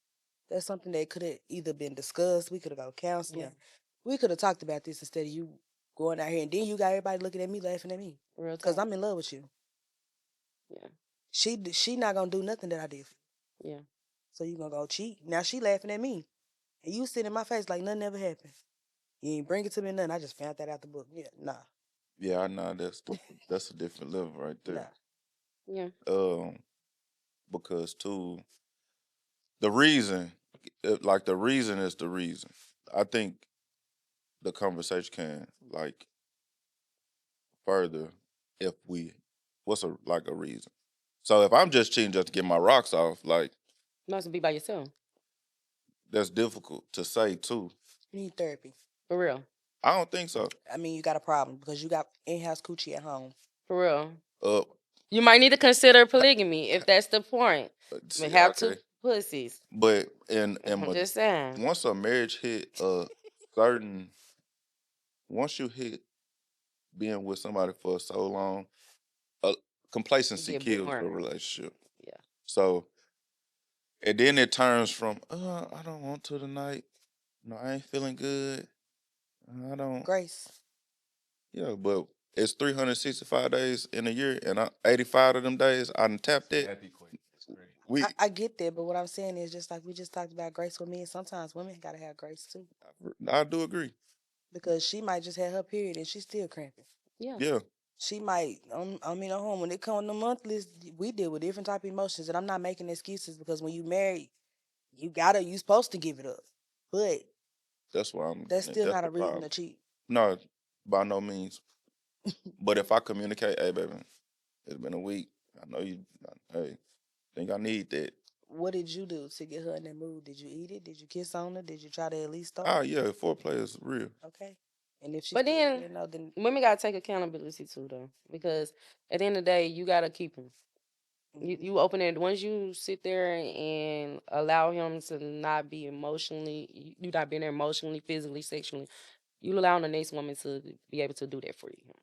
[SPEAKER 5] That's something that could have either been discussed. We could have gone counseling.
[SPEAKER 4] Yeah.
[SPEAKER 5] We could have talked about this instead of you going out here and then you got everybody looking at me, laughing at me,
[SPEAKER 4] Real
[SPEAKER 5] because
[SPEAKER 4] talk.
[SPEAKER 5] I'm in love with you.
[SPEAKER 4] Yeah.
[SPEAKER 5] She not gonna do nothing that I did.
[SPEAKER 4] Yeah.
[SPEAKER 5] So you gonna go cheat? Now she laughing at me, and you sit in my face like nothing ever happened. You ain't bring it to me nothing. I just found that out the book. Yeah, nah,
[SPEAKER 2] Yeah, I know that's a different level right
[SPEAKER 5] nah.
[SPEAKER 2] there.
[SPEAKER 4] Yeah.
[SPEAKER 2] Because too, the reason, like the reason is the reason. I think the conversation can like further if we what's a reason. So if I'm just cheating just to get my rocks off, like
[SPEAKER 4] Must be by yourself.
[SPEAKER 2] that's difficult to say too.
[SPEAKER 5] You need therapy.
[SPEAKER 4] For real.
[SPEAKER 2] I don't think so.
[SPEAKER 5] I mean, you got a problem because you got in-house coochie at home.
[SPEAKER 4] For real.
[SPEAKER 2] Uh,
[SPEAKER 4] You might need to consider polygamy if that's the point. I mean, have two
[SPEAKER 2] okay,
[SPEAKER 4] pussies.
[SPEAKER 2] but in
[SPEAKER 4] I'm just saying.
[SPEAKER 2] once a marriage hit a certain, once you hit being with somebody for so long, complacency
[SPEAKER 4] Get
[SPEAKER 2] kills the
[SPEAKER 4] boring.
[SPEAKER 2] relationship.
[SPEAKER 4] Yeah.
[SPEAKER 2] So, and then it turns from, I don't want to tonight. No, I ain't feeling good. I don't.
[SPEAKER 5] Grace.
[SPEAKER 2] Yeah, but it's 365 days in a year, and 85 of them days I done tapped it.
[SPEAKER 3] Happy quick. It's great.
[SPEAKER 2] We,
[SPEAKER 5] I get that, but what I'm saying is just like we just talked about grace with me, and sometimes women gotta have grace too.
[SPEAKER 2] I do agree.
[SPEAKER 5] Because she might just have her period and she's still cramping.
[SPEAKER 4] Yeah.
[SPEAKER 2] Yeah,
[SPEAKER 5] She might, I mean, at home, when it comes to monthlies, we deal with different type of emotions. And I'm not making excuses because when you married, you supposed to give it up. But
[SPEAKER 2] that's why
[SPEAKER 5] that's still
[SPEAKER 2] that's
[SPEAKER 5] not
[SPEAKER 2] the
[SPEAKER 5] a reason
[SPEAKER 2] problem.
[SPEAKER 5] to cheat.
[SPEAKER 2] No, by no means. But if I communicate, hey, baby, it's been a week. I know you, hey, think I need that.
[SPEAKER 5] What did you do to get her in that mood? Did you eat it? Did you kiss on her? Did you try to at least start?
[SPEAKER 2] Ah, yeah, foreplay is real.
[SPEAKER 5] Okay. And if she
[SPEAKER 4] But
[SPEAKER 5] still
[SPEAKER 4] then
[SPEAKER 5] saying no, then
[SPEAKER 4] women gotta take accountability too, though, because at the end of the day, you gotta keep him. You open it once you sit there and allow him to not be emotionally, you not being there emotionally, physically, sexually. You allow the next woman to be able to do that for you.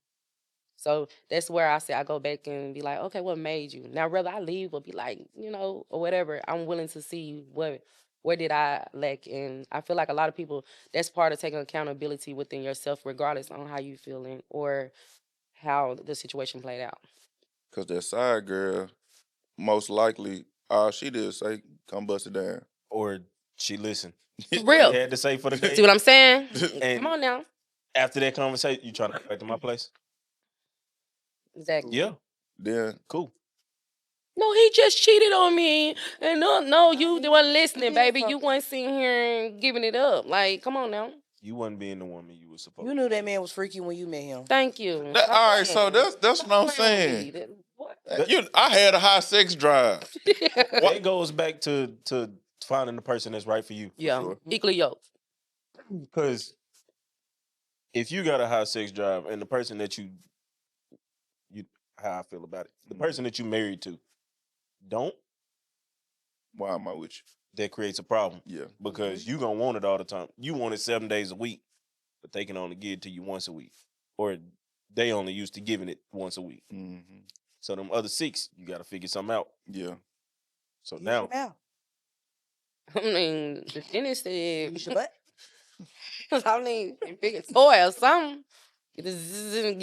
[SPEAKER 4] So that's where I say I go back and be like, okay, what made you? Now, whether I leave or be like, or whatever, I'm willing to see where did I lack. And I feel like a lot of people, that's part of taking accountability within yourself, regardless on how you feeling or how the situation played out.
[SPEAKER 2] Because that side girl, most likely, all she did is say, come bust it down.
[SPEAKER 3] Or she listened.
[SPEAKER 4] For real.
[SPEAKER 3] Had to say for the day.
[SPEAKER 4] See what I'm saying?
[SPEAKER 3] And
[SPEAKER 4] Come on now.
[SPEAKER 3] after that conversation, you trying to go back to my place?
[SPEAKER 4] Exactly.
[SPEAKER 3] Yeah,
[SPEAKER 2] Then,
[SPEAKER 3] cool.
[SPEAKER 4] No, he just cheated on me. And no, you wasn't listening,
[SPEAKER 5] did
[SPEAKER 4] baby.
[SPEAKER 5] something.
[SPEAKER 4] You weren't sitting here and giving it up. Like, come on now.
[SPEAKER 3] You wasn't being the woman you were supposed
[SPEAKER 5] you
[SPEAKER 3] to.
[SPEAKER 5] knew that man was freaky when you met him.
[SPEAKER 4] Thank you.
[SPEAKER 2] all
[SPEAKER 4] Stop
[SPEAKER 2] right, so
[SPEAKER 4] playing.
[SPEAKER 2] that's what I'm
[SPEAKER 4] Stop playing with
[SPEAKER 2] saying.
[SPEAKER 4] me. What?
[SPEAKER 2] I had a high sex drive.
[SPEAKER 3] That goes back to finding the person that's right for you.
[SPEAKER 4] Yeah.
[SPEAKER 2] sure.
[SPEAKER 4] Equally yoked.
[SPEAKER 3] Because if you got a high sex drive and the person that you how I feel about it, the person that you married to don't,
[SPEAKER 2] Why am I with you?
[SPEAKER 3] that creates a problem.
[SPEAKER 2] Yeah.
[SPEAKER 3] Because you gonna want it all the time. You want it 7 days a week, but they can only give it to you once a week, or they only used to giving it once a week.
[SPEAKER 2] Mm-hmm.
[SPEAKER 3] So them other 6, you got to figure something out.
[SPEAKER 2] Yeah.
[SPEAKER 3] So
[SPEAKER 5] Use
[SPEAKER 3] now,
[SPEAKER 5] your mouth.
[SPEAKER 4] I mean, the dentist
[SPEAKER 5] Use
[SPEAKER 4] said,
[SPEAKER 5] your butt.
[SPEAKER 4] I mean, pick a toy or something. Use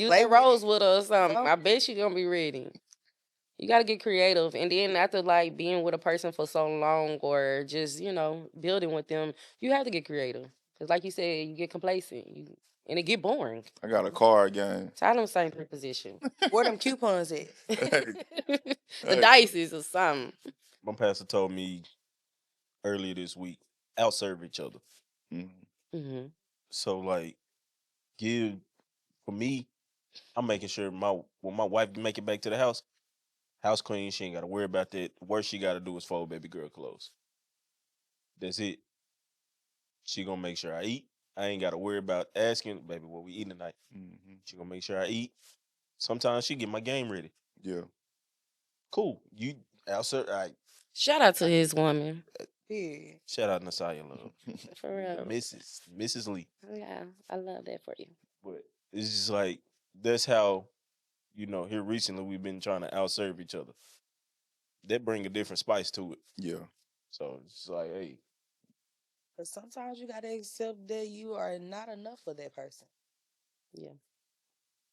[SPEAKER 5] Play
[SPEAKER 4] the
[SPEAKER 5] with
[SPEAKER 4] rosewood or something.
[SPEAKER 5] Something.
[SPEAKER 4] I bet she gonna be ready. You gotta get creative, and then after like being with a person for so long, or just building with them, you have to get creative. Cause like you said, you get complacent, and it get boring.
[SPEAKER 2] I got a card game.
[SPEAKER 4] Tired of same position.
[SPEAKER 5] Where them coupons at?
[SPEAKER 4] The
[SPEAKER 2] Hey.
[SPEAKER 4] dices or something.
[SPEAKER 3] my pastor told me earlier this week, outserve each other.
[SPEAKER 2] Mm-hmm.
[SPEAKER 4] Hmm.
[SPEAKER 3] So like, for me, I'm making sure when my wife make it back to the house clean. She ain't got to worry about that. The worst she got to do is fold baby girl clothes. That's it. She gonna make sure I eat. I ain't got to worry about asking, baby, what we eating tonight.
[SPEAKER 2] Mm-hmm.
[SPEAKER 3] She gonna make sure I eat. Sometimes she get my game ready.
[SPEAKER 2] Yeah.
[SPEAKER 3] Cool. You outserve.
[SPEAKER 4] Shout out to his woman.
[SPEAKER 5] Yeah.
[SPEAKER 3] Shout out Nasaya Love.
[SPEAKER 4] For real.
[SPEAKER 3] Mrs. Lee.
[SPEAKER 4] Yeah, I love that for you.
[SPEAKER 3] But it's just like that's how, here recently we've been trying to outserve each other. That bring a different spice to it.
[SPEAKER 2] Yeah.
[SPEAKER 3] So it's like, hey,
[SPEAKER 5] But sometimes you gotta accept that you are not enough for that person.
[SPEAKER 4] Yeah.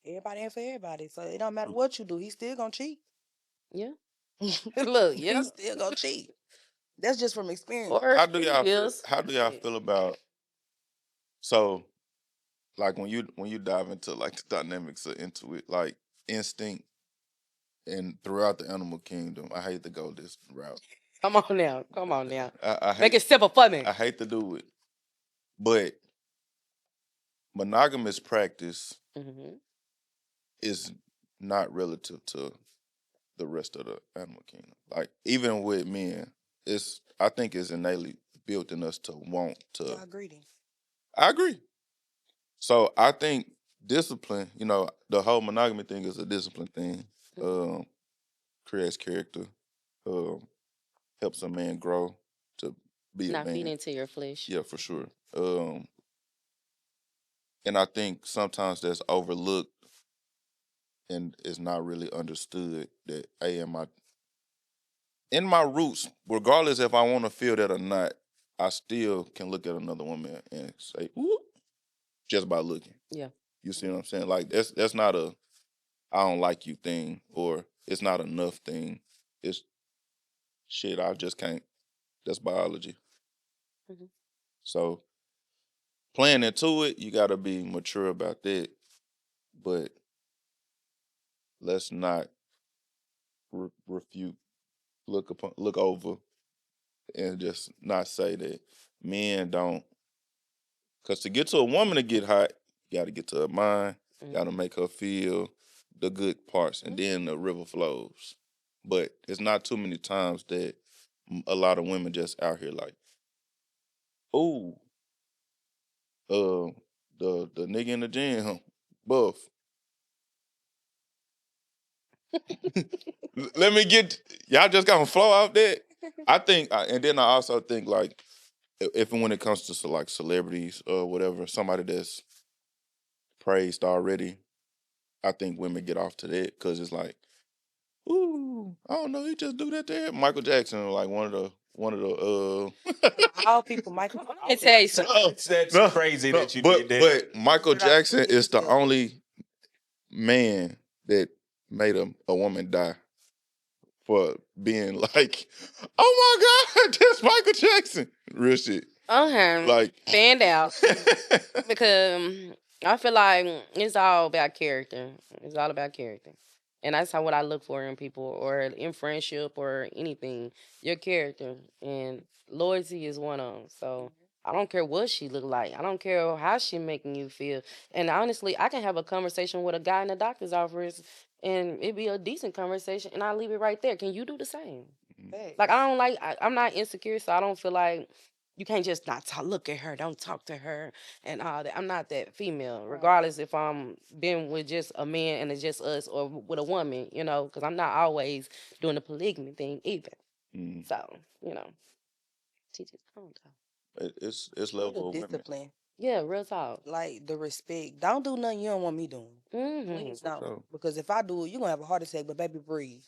[SPEAKER 5] Everybody ain't for everybody. So it don't matter what you do, he's still gonna cheat.
[SPEAKER 4] Yeah. Look, yeah.
[SPEAKER 5] He's still gonna cheat. That's just from experience.
[SPEAKER 4] Or
[SPEAKER 2] How do y'all feel,
[SPEAKER 4] feels.
[SPEAKER 2] how do y'all feel about so like when you dive into like the dynamics of into it, like instinct and throughout the animal kingdom, I hate to go this route.
[SPEAKER 4] Come on now. Come on now.
[SPEAKER 2] I
[SPEAKER 4] Make
[SPEAKER 2] hate
[SPEAKER 4] it simple for me.
[SPEAKER 2] I hate to do it. But monogamous practice
[SPEAKER 4] Mm-hmm.
[SPEAKER 2] is not relative to the rest of the animal kingdom. Like even with men, I think it's innately built in us to want to.
[SPEAKER 5] Y'all greedy.
[SPEAKER 2] I agree. So I think discipline, the whole monogamy thing is a discipline thing. Um, Creates character, um, helps a man grow to be a
[SPEAKER 4] Not feed
[SPEAKER 2] man.
[SPEAKER 4] into your flesh.
[SPEAKER 2] Yeah, for sure. And I think sometimes that's overlooked and is not really understood that hey, in my roots, regardless if I want to feel that or not, I still can look at another woman and say, ooh, just by looking.
[SPEAKER 4] Yeah.
[SPEAKER 2] You see what I'm saying? Like that's not a I don't like you thing or it's not enough thing. It's shit, I just can't. That's biology.
[SPEAKER 4] Mhm.
[SPEAKER 2] So playing into it, you gotta be mature about that. But let's not refute, look over, and just not say that men don't. Because to get to a woman to get hot, you got to get to her mind, got to make her feel the good parts, and then the river flows. But it's not too many times that a lot of women just out here like, ooh, the nigga in the gym, buff. Let me get y'all just gonna flow out there. I think, and then I also think like if and when it comes to like celebrities or whatever, somebody that's praised already, I think women get off to that because it's like, ooh, I don't know, he just do that there. Michael Jackson, like one of the
[SPEAKER 5] All people, Michael.
[SPEAKER 4] Let me tell you something.
[SPEAKER 3] that's crazy that you did that.
[SPEAKER 2] But Michael
[SPEAKER 5] Should I
[SPEAKER 2] Jackson
[SPEAKER 5] get
[SPEAKER 2] is
[SPEAKER 5] this
[SPEAKER 2] the
[SPEAKER 5] bill?
[SPEAKER 2] only man that made a woman die for being like, oh my God, that's Michael Jackson. Real shit.
[SPEAKER 4] Okay.
[SPEAKER 2] Like
[SPEAKER 4] Stand out. Because I feel like it's all about character. It's all about character. And that's how what I look for in people or in friendship or anything. Your character. And loyalty is one of them. So I don't care what she look like. I don't care how she making you feel. And honestly, I can have a conversation with a guy in the doctor's office and it be a decent conversation and I leave it right there. Can you do the same?
[SPEAKER 5] Facts.
[SPEAKER 4] Like I'm not insecure, so I don't feel like you can't just not talk, look at her, don't talk to her, and all that. I'm not that female,
[SPEAKER 5] Right.
[SPEAKER 4] regardless if I'm been with just a man and it's just us, or with a woman, because I'm not always doing the polygamy thing either.
[SPEAKER 2] mm,
[SPEAKER 4] So teach it. I don't know.
[SPEAKER 2] it's
[SPEAKER 5] With
[SPEAKER 2] level
[SPEAKER 5] the
[SPEAKER 2] of women.
[SPEAKER 5] discipline,
[SPEAKER 4] Yeah, real talk.
[SPEAKER 5] like the respect. Don't do nothing you don't want me doing.
[SPEAKER 4] Mm-hmm.
[SPEAKER 5] Please
[SPEAKER 2] For
[SPEAKER 5] don't.
[SPEAKER 2] sure.
[SPEAKER 5] Because if I do it, you're gonna have a heart attack, but baby, breathe.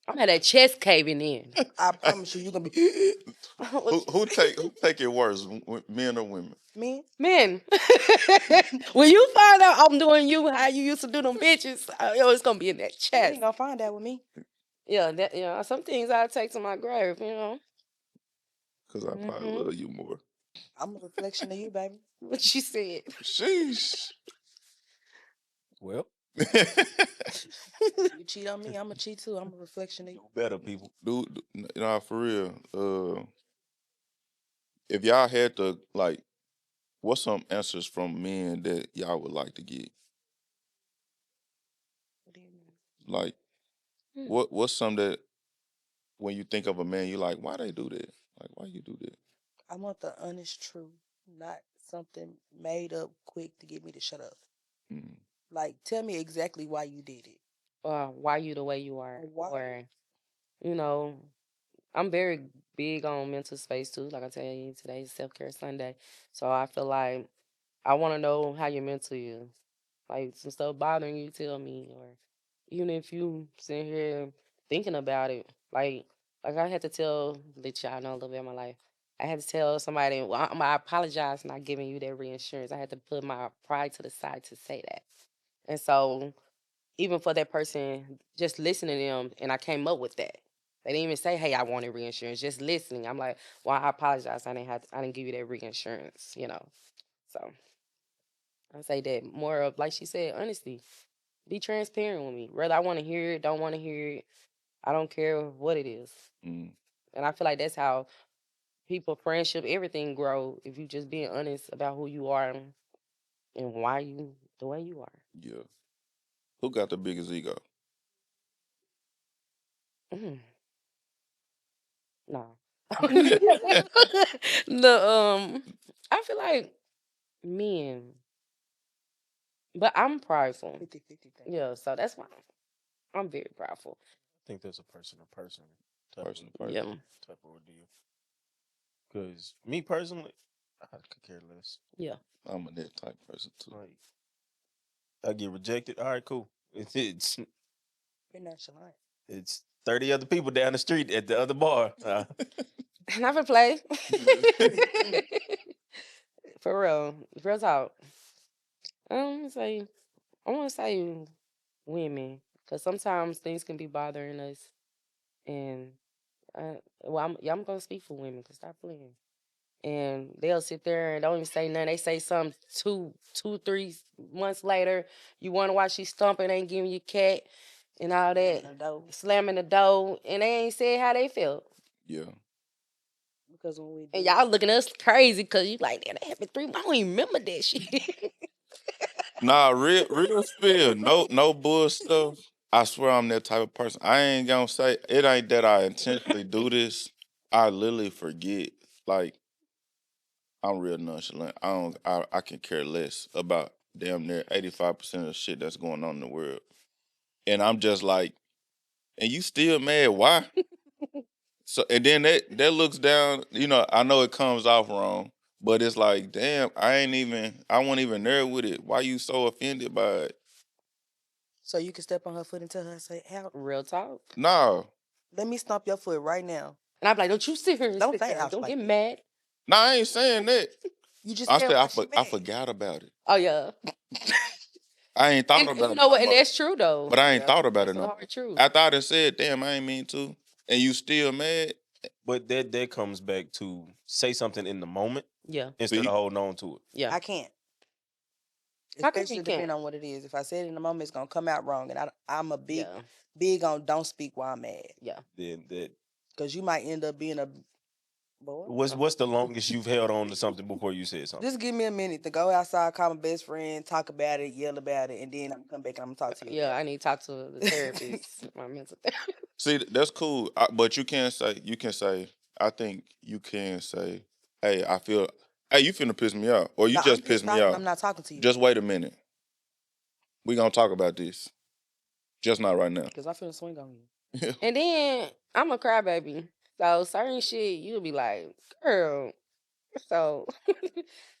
[SPEAKER 4] I'm at that chest caving in.
[SPEAKER 5] I promise you're gonna be
[SPEAKER 2] Who take it worse, men or women?
[SPEAKER 5] me.
[SPEAKER 4] Men, when you find out I'm doing you how you used to do them bitches, it's gonna be in that
[SPEAKER 5] You
[SPEAKER 4] chest.
[SPEAKER 5] ain't gonna find that with me.
[SPEAKER 4] Yeah, some things I take to my grave.
[SPEAKER 2] Because I probably
[SPEAKER 4] Mhm.
[SPEAKER 2] love you more.
[SPEAKER 5] I'm a reflection of you, baby.
[SPEAKER 4] What she said.
[SPEAKER 2] Sheesh.
[SPEAKER 3] Well,
[SPEAKER 5] You cheat on me, I'm gonna cheat too. I'm a reflection of you.
[SPEAKER 3] better people.
[SPEAKER 2] Dude, for real. If y'all had to like, what's some answers from men that y'all would like to get?
[SPEAKER 5] What do you mean?
[SPEAKER 2] Like,
[SPEAKER 4] Hmm.
[SPEAKER 2] what's some that when you think of a man, you like, why they do that? Like, why you do that?
[SPEAKER 5] I want the honest truth, not something made up quick to get me to shut up.
[SPEAKER 2] Mm.
[SPEAKER 5] Like, tell me exactly why you did it.
[SPEAKER 4] Why you the way you are,
[SPEAKER 5] Or why?
[SPEAKER 4] or you know, I'm very big on mental space too. Like I tell you, today's self care Sunday, so I feel like I want to know how your mental is. Like some stuff bothering you, tell me, or even if you sitting here thinking about it, like I had to tell let y'all know a little bit of my life. I had to tell somebody, well, I apologize for not giving you that reinsurance. I had to put my pride to the side to say that, and so even for that person, just listening to them, and I came up with that. They didn't even say, "Hey, I wanted reinsurance." Just listening, I'm like, "Well, I apologize. I didn't give you that reinsurance." So I say that more of like she said, honesty. Be transparent with me. Whether I want to hear it, don't want to hear it, I don't care what it is.
[SPEAKER 2] Mm.
[SPEAKER 4] And I feel like that's how people, friendship, everything grow if you just being honest about who you are and why you the way you are.
[SPEAKER 2] Yeah. Who got the biggest ego?
[SPEAKER 4] Mm, no. No, I feel like men, but I'm prideful.
[SPEAKER 5] 50-50 thing.
[SPEAKER 4] Yeah, so that's why I'm very prideful.
[SPEAKER 3] I think there's a person to person type
[SPEAKER 2] Person to
[SPEAKER 3] of,
[SPEAKER 2] person.
[SPEAKER 4] Yeah,
[SPEAKER 3] type of ordeal. Because me personally, I could care less.
[SPEAKER 4] yeah.
[SPEAKER 2] I'm a that type person too.
[SPEAKER 3] Like, I get rejected. All right, cool.
[SPEAKER 5] You're nonchalant.
[SPEAKER 3] It's 30 other people down the street at the other bar.
[SPEAKER 4] Not for play. For real talk. I don't say I want to say women, because sometimes things can be bothering us, and I'm gonna speak for women. Cause stop playing. And they'll sit there and don't even say nothing. They say something 3 months later. You wonder why she's stumping, ain't giving you cat, and all that,
[SPEAKER 5] The dough.
[SPEAKER 4] slamming the door, and they ain't said how they felt.
[SPEAKER 2] Yeah.
[SPEAKER 5] Because when we do,
[SPEAKER 4] And y'all looking at us crazy because you like, damn, that happened 3 months. I don't even remember that shit.
[SPEAKER 2] Nah, real spill. No bull stuff. I swear I'm that type of person. I ain't gonna say it ain't that I intentionally do this. I literally forget. Like I'm real nonchalant. I can care less about damn near 85% of the shit that's going on in the world. And I'm just like, and you still mad? Why? So and then that looks down, I know it comes off wrong, but it's like, damn, I wasn't even there with it. Why you so offended by it?
[SPEAKER 5] so you can step on her foot and tell her, say, "Help!
[SPEAKER 4] Real talk.
[SPEAKER 2] No.
[SPEAKER 5] Let me stomp your foot right now."
[SPEAKER 4] And I'm like, don't you sit here and
[SPEAKER 5] Don't
[SPEAKER 4] sit
[SPEAKER 5] say
[SPEAKER 4] there.
[SPEAKER 5] ouch
[SPEAKER 4] Don't
[SPEAKER 5] like
[SPEAKER 4] get
[SPEAKER 5] that.
[SPEAKER 4] mad.
[SPEAKER 2] No, I ain't saying that.
[SPEAKER 5] You just
[SPEAKER 2] I
[SPEAKER 5] said
[SPEAKER 2] said
[SPEAKER 5] why she
[SPEAKER 2] I
[SPEAKER 5] mad.
[SPEAKER 2] forgot about it.
[SPEAKER 4] Oh, yeah.
[SPEAKER 2] I ain't thought
[SPEAKER 4] And
[SPEAKER 2] about
[SPEAKER 4] you
[SPEAKER 2] it
[SPEAKER 4] know
[SPEAKER 2] no
[SPEAKER 4] what? And
[SPEAKER 2] more.
[SPEAKER 4] that's true, though.
[SPEAKER 2] But I ain't
[SPEAKER 5] Yeah.
[SPEAKER 2] thought about
[SPEAKER 4] That's
[SPEAKER 2] it
[SPEAKER 4] the
[SPEAKER 2] no
[SPEAKER 4] hard
[SPEAKER 2] more.
[SPEAKER 4] truth.
[SPEAKER 2] After I done said, damn, I ain't mean to, and you still mad.
[SPEAKER 3] But that comes back to say something in the moment
[SPEAKER 4] Yeah.
[SPEAKER 3] instead
[SPEAKER 2] See?
[SPEAKER 3] of holding on to it.
[SPEAKER 4] Yeah.
[SPEAKER 5] I can't.
[SPEAKER 4] How come
[SPEAKER 5] Especially
[SPEAKER 4] you
[SPEAKER 5] depending
[SPEAKER 4] can't?
[SPEAKER 5] on what it is. If I say it in the moment, it's gonna come out wrong, and I'm a
[SPEAKER 4] Yeah.
[SPEAKER 5] big on don't speak while I'm mad,
[SPEAKER 4] Yeah.
[SPEAKER 3] Then that
[SPEAKER 5] because you might end up being a boy.
[SPEAKER 3] what's the longest you've held on to something before you said something?
[SPEAKER 5] Just give me a minute to go outside, call my best friend, talk about it, yell about it, and then I'm come back and I'm gonna talk to you.
[SPEAKER 4] Yeah,
[SPEAKER 5] about
[SPEAKER 4] I need to talk to the therapist, my mental therapist.
[SPEAKER 2] See, that's cool. But you can say, I think you can say, hey, hey, you finna piss me out. Or you
[SPEAKER 5] No,
[SPEAKER 2] just
[SPEAKER 5] I'm
[SPEAKER 2] pissed
[SPEAKER 5] pissed
[SPEAKER 2] me
[SPEAKER 5] off and
[SPEAKER 2] off.
[SPEAKER 5] I'm not talking to you
[SPEAKER 2] Just wait a minute. We gonna talk about this. Just not right now.
[SPEAKER 5] because I'm finna swing on you.
[SPEAKER 4] And then I'm a crybaby. So certain shit, you'll be like, girl. So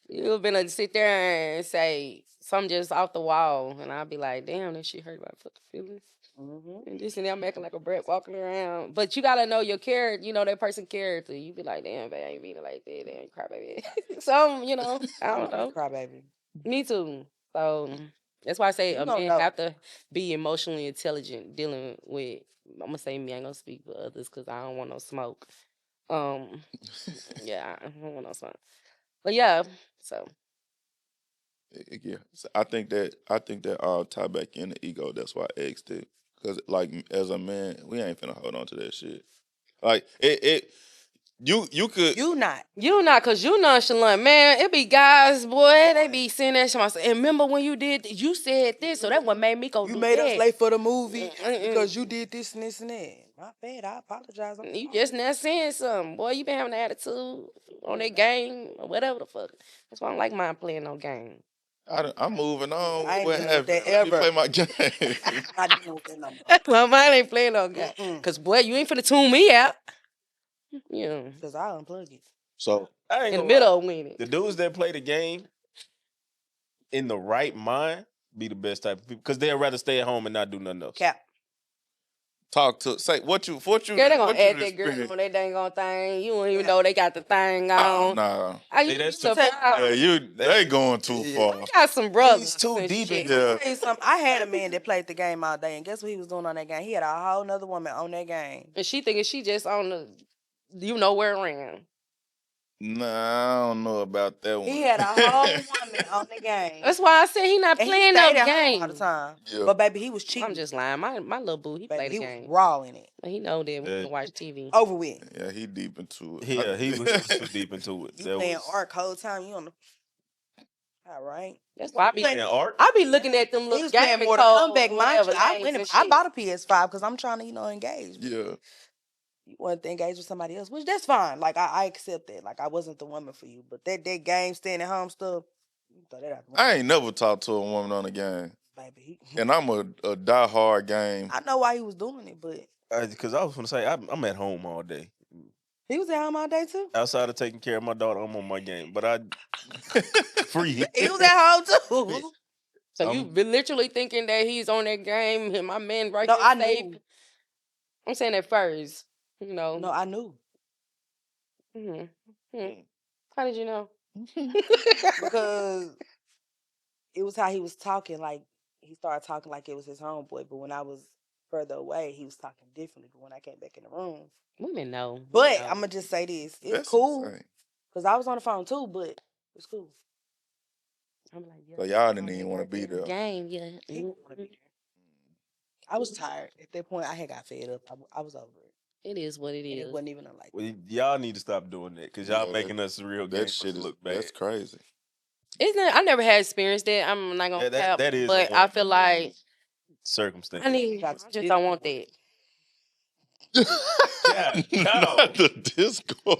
[SPEAKER 4] you'll be like sit there and say something just off the wall. And I'll be like, damn, that shit hurt my fucking feelings.
[SPEAKER 5] Mm-hmm.
[SPEAKER 4] And this and that, I'm acting like a brat walking around. But you gotta know your character, that person character. You be like, damn, babe, I ain't mean it like that. Damn, crybaby. Some, I
[SPEAKER 5] I'm
[SPEAKER 4] don't
[SPEAKER 5] a
[SPEAKER 4] know.
[SPEAKER 5] big crybaby.
[SPEAKER 4] Me too. So that's why I say
[SPEAKER 5] You
[SPEAKER 4] a
[SPEAKER 5] gonna
[SPEAKER 4] man
[SPEAKER 5] know.
[SPEAKER 4] have to be emotionally intelligent dealing with. I'm gonna say me. I ain't gonna speak for others because I don't want no smoke. Um, yeah, I don't want no smoke. But yeah, so
[SPEAKER 2] Yeah. So I think that all tie back in the ego. That's why I asked it. Cause like as a man, we ain't finna hold on to that shit. Like you could
[SPEAKER 5] You not.
[SPEAKER 4] you not, cause you nonchalant, man. It be guys, boy. They be saying that shit. And remember when you did? You said this, so that what made me go
[SPEAKER 5] You
[SPEAKER 4] do
[SPEAKER 5] made us
[SPEAKER 4] that.
[SPEAKER 5] late for the movie
[SPEAKER 4] Mm-mm.
[SPEAKER 5] because you did this and this and that. My bad. I apologize.
[SPEAKER 4] You just not saying something, boy. You been having an attitude on that game or whatever the fuck. That's why I don't like mine playing no game.
[SPEAKER 2] I'm moving on.
[SPEAKER 5] I ain't
[SPEAKER 2] What
[SPEAKER 5] dealing with
[SPEAKER 2] happened?
[SPEAKER 5] that
[SPEAKER 2] Let me
[SPEAKER 5] ever.
[SPEAKER 2] play my game.
[SPEAKER 5] Not dealing with that no more.
[SPEAKER 4] My mind ain't playing no game.
[SPEAKER 5] Mm-mm.
[SPEAKER 4] Cause boy, you ain't finna tune me out. Yeah.
[SPEAKER 5] Because I unplug it.
[SPEAKER 2] So
[SPEAKER 3] I ain't
[SPEAKER 4] In the
[SPEAKER 3] gonna lie.
[SPEAKER 4] middle of winning.
[SPEAKER 3] The dudes that play the game in the right mind be the best type of people because they'd rather stay at home and not do nothing else.
[SPEAKER 5] Cap.
[SPEAKER 2] say what you
[SPEAKER 4] Girl, they gonna
[SPEAKER 2] what you
[SPEAKER 4] add that girl
[SPEAKER 2] experience.
[SPEAKER 4] on that dang on thing. You don't even know they got the thing on.
[SPEAKER 2] Nah.
[SPEAKER 4] Are
[SPEAKER 3] See,
[SPEAKER 4] you
[SPEAKER 3] that's
[SPEAKER 4] surprised?
[SPEAKER 2] Yeah, they going too far.
[SPEAKER 4] I got some brothers.
[SPEAKER 3] He's too
[SPEAKER 4] and
[SPEAKER 3] deep
[SPEAKER 4] shit.
[SPEAKER 3] in
[SPEAKER 2] Yeah.
[SPEAKER 5] Tell you something, I had a man that played the game all day, and guess what he was doing on that game? He had a whole nother woman on that game.
[SPEAKER 4] And she thinking she just on the, you know where around.
[SPEAKER 2] Nah, I don't know about that one.
[SPEAKER 5] He had a whole woman on the game.
[SPEAKER 4] That's why I said he not
[SPEAKER 5] And he
[SPEAKER 4] playing
[SPEAKER 5] stayed
[SPEAKER 4] no
[SPEAKER 5] at home
[SPEAKER 4] game.
[SPEAKER 5] all the time.
[SPEAKER 2] Yeah.
[SPEAKER 5] But baby, he was cheating.
[SPEAKER 4] I'm just lying. My little boo, he
[SPEAKER 5] baby,
[SPEAKER 4] played the
[SPEAKER 5] he was
[SPEAKER 4] game.
[SPEAKER 5] raw in it.
[SPEAKER 4] But he know that we
[SPEAKER 3] Yeah.
[SPEAKER 4] can watch TV.
[SPEAKER 5] Over with.
[SPEAKER 2] Yeah, he deep into it.
[SPEAKER 3] Yeah, he was too deep into it.
[SPEAKER 5] You
[SPEAKER 3] That
[SPEAKER 5] playing
[SPEAKER 3] was-
[SPEAKER 5] Ark whole time. You on the. All right.
[SPEAKER 4] That's why I be
[SPEAKER 3] Playing Ark?
[SPEAKER 4] I be looking at them
[SPEAKER 5] He
[SPEAKER 4] little
[SPEAKER 5] was playing
[SPEAKER 4] gaming
[SPEAKER 5] more to
[SPEAKER 4] codes,
[SPEAKER 5] comeback. Mind
[SPEAKER 4] whatever
[SPEAKER 5] you, I
[SPEAKER 4] names
[SPEAKER 5] went.
[SPEAKER 4] and
[SPEAKER 5] I
[SPEAKER 4] shit.
[SPEAKER 5] bought a PS5 because I'm trying to, engage.
[SPEAKER 2] Yeah.
[SPEAKER 5] You want to engage with somebody else, which that's fine. Like I accept that. Like I wasn't the woman for you, but that game staying at home stuff. You throw that out the window,
[SPEAKER 2] I ain't never talked to a woman on a game.
[SPEAKER 5] baby.
[SPEAKER 2] And I'm a die-hard game.
[SPEAKER 5] I know why he was doing it, but
[SPEAKER 3] Because I was going to say, I'm at home all day.
[SPEAKER 5] he was at home all day too.
[SPEAKER 3] Outside of taking care of my daughter, I'm on my game. But I free.
[SPEAKER 5] He was at home too.
[SPEAKER 4] So you been literally thinking that he's on that game and my man right
[SPEAKER 5] No,
[SPEAKER 4] here
[SPEAKER 5] I
[SPEAKER 4] safe.
[SPEAKER 5] knew.
[SPEAKER 4] I'm saying at first, you know.
[SPEAKER 5] No, I knew
[SPEAKER 4] How did you know?
[SPEAKER 5] because it was how he was talking. Like he started talking like it was his homeboy, but when I was further away, he was talking differently. But when I came back in the room,
[SPEAKER 4] Women know.
[SPEAKER 5] but
[SPEAKER 4] know.
[SPEAKER 5] I'm gonna just say this: it's
[SPEAKER 2] That's
[SPEAKER 5] cool
[SPEAKER 2] insane.
[SPEAKER 5] because I was on the phone too, but it's cool.
[SPEAKER 4] I'm like, yeah,
[SPEAKER 2] So y'all didn't even want to be there.
[SPEAKER 4] game, yeah.
[SPEAKER 5] He didn't wanna be there. I was tired at that point. I had got fed up. I was over it.
[SPEAKER 4] It is what it
[SPEAKER 5] And it
[SPEAKER 4] is.
[SPEAKER 5] wasn't even like
[SPEAKER 3] Well, y'all need to stop doing that because y'all
[SPEAKER 2] Yeah,
[SPEAKER 3] making us real
[SPEAKER 2] That
[SPEAKER 3] gamers
[SPEAKER 2] shit is
[SPEAKER 3] look bad.
[SPEAKER 2] that's crazy.
[SPEAKER 4] I never had experienced that. I'm not gonna
[SPEAKER 3] Yeah,
[SPEAKER 4] cap,
[SPEAKER 3] that is
[SPEAKER 4] but
[SPEAKER 3] one
[SPEAKER 4] I feel like
[SPEAKER 3] circumstance.
[SPEAKER 4] I just don't want that.
[SPEAKER 3] Yeah,
[SPEAKER 2] Not the Discord.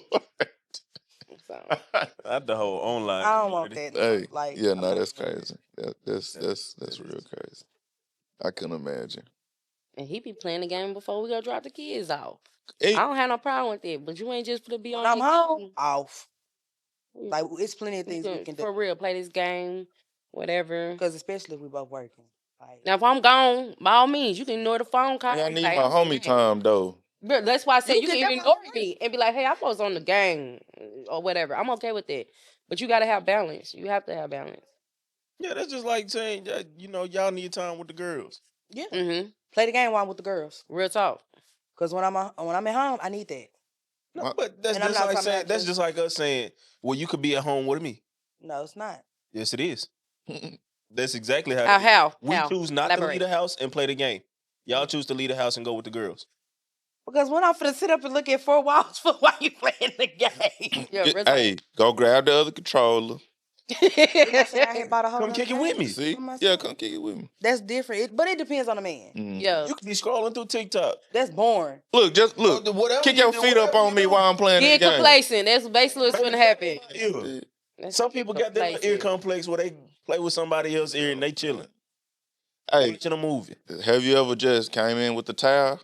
[SPEAKER 4] So
[SPEAKER 3] Not the whole online.
[SPEAKER 5] I don't want
[SPEAKER 3] community.
[SPEAKER 5] that.
[SPEAKER 2] Hey,
[SPEAKER 5] Like
[SPEAKER 2] yeah,
[SPEAKER 5] I'm
[SPEAKER 2] no,
[SPEAKER 5] not
[SPEAKER 2] that's
[SPEAKER 5] doing it.
[SPEAKER 2] crazy. That's real crazy. I couldn't imagine.
[SPEAKER 4] and he be playing the game before we go drop the kids off.
[SPEAKER 2] Hey,
[SPEAKER 4] I don't have no problem with that, but you ain't just gonna be on
[SPEAKER 5] When I'm
[SPEAKER 4] that
[SPEAKER 5] home,
[SPEAKER 4] game.
[SPEAKER 5] off.
[SPEAKER 4] You-
[SPEAKER 5] Like it's plenty of
[SPEAKER 4] you
[SPEAKER 5] things we can do.
[SPEAKER 4] for real, play this game, whatever.
[SPEAKER 5] Because especially if we both working. Like
[SPEAKER 4] Now, if I'm gone, by all means, you can ignore the phone call.
[SPEAKER 2] I
[SPEAKER 4] and
[SPEAKER 2] need
[SPEAKER 4] say,
[SPEAKER 2] my
[SPEAKER 4] "I'm on the
[SPEAKER 2] homie
[SPEAKER 4] game."
[SPEAKER 2] time though.
[SPEAKER 4] But that's why I said
[SPEAKER 5] You
[SPEAKER 4] you
[SPEAKER 5] can-
[SPEAKER 4] can
[SPEAKER 5] that's
[SPEAKER 4] even
[SPEAKER 5] what
[SPEAKER 4] ignore
[SPEAKER 5] I'm
[SPEAKER 4] me and be like, "Hey, I was on the game or whatever." I'm okay with that, but you gotta have balance. You have to have balance.
[SPEAKER 3] Yeah, that's just like saying, y'all need time with the girls.
[SPEAKER 5] yeah.
[SPEAKER 4] Play
[SPEAKER 5] the game while I'm with the girls.
[SPEAKER 4] Real talk.
[SPEAKER 5] Because when I'm at home, I need that.
[SPEAKER 3] No,
[SPEAKER 2] What?
[SPEAKER 3] but that's
[SPEAKER 5] And I'm
[SPEAKER 3] just
[SPEAKER 5] not
[SPEAKER 3] like
[SPEAKER 5] talking
[SPEAKER 3] saying
[SPEAKER 5] about
[SPEAKER 3] that's
[SPEAKER 5] just-
[SPEAKER 3] just like us saying, well, you could be at home with me.
[SPEAKER 5] No, it's not.
[SPEAKER 3] Yes, it is. That's exactly how. it is.
[SPEAKER 4] How?
[SPEAKER 3] We
[SPEAKER 4] How?
[SPEAKER 3] choose not to
[SPEAKER 4] Elaborate.
[SPEAKER 3] leave the house and play the game. Y'all choose to leave the house and go with the girls.
[SPEAKER 5] Because when I'm finna sit up and look at 4 walls for why you playing the game.
[SPEAKER 4] Yeah, real talk.
[SPEAKER 2] Hey, go grab the other controller.
[SPEAKER 5] I said I had bought a whole
[SPEAKER 3] Come
[SPEAKER 5] nother
[SPEAKER 3] kick it with
[SPEAKER 5] game
[SPEAKER 3] me.
[SPEAKER 2] See?
[SPEAKER 5] for myself.
[SPEAKER 2] Yeah, come kick it with me.
[SPEAKER 5] That's different. But it depends on the man.
[SPEAKER 4] Yeah.
[SPEAKER 3] You could be scrolling through TikTok.
[SPEAKER 5] That's boring.
[SPEAKER 2] Look, just look.
[SPEAKER 3] Whatever
[SPEAKER 2] Kick
[SPEAKER 3] you
[SPEAKER 2] your
[SPEAKER 3] do,
[SPEAKER 2] feet up
[SPEAKER 3] whatever
[SPEAKER 2] on
[SPEAKER 3] you
[SPEAKER 2] me
[SPEAKER 3] do.
[SPEAKER 2] while I'm playing
[SPEAKER 4] Get
[SPEAKER 2] the game.
[SPEAKER 4] complacent. That's basically what's gonna happen.
[SPEAKER 3] Ew.
[SPEAKER 4] That's
[SPEAKER 3] Some people got that ear
[SPEAKER 4] complacent.
[SPEAKER 3] complex where they play with somebody else's ear and they chilling.
[SPEAKER 2] Hey,
[SPEAKER 3] Watching a movie.
[SPEAKER 2] have you ever just came in with the towel?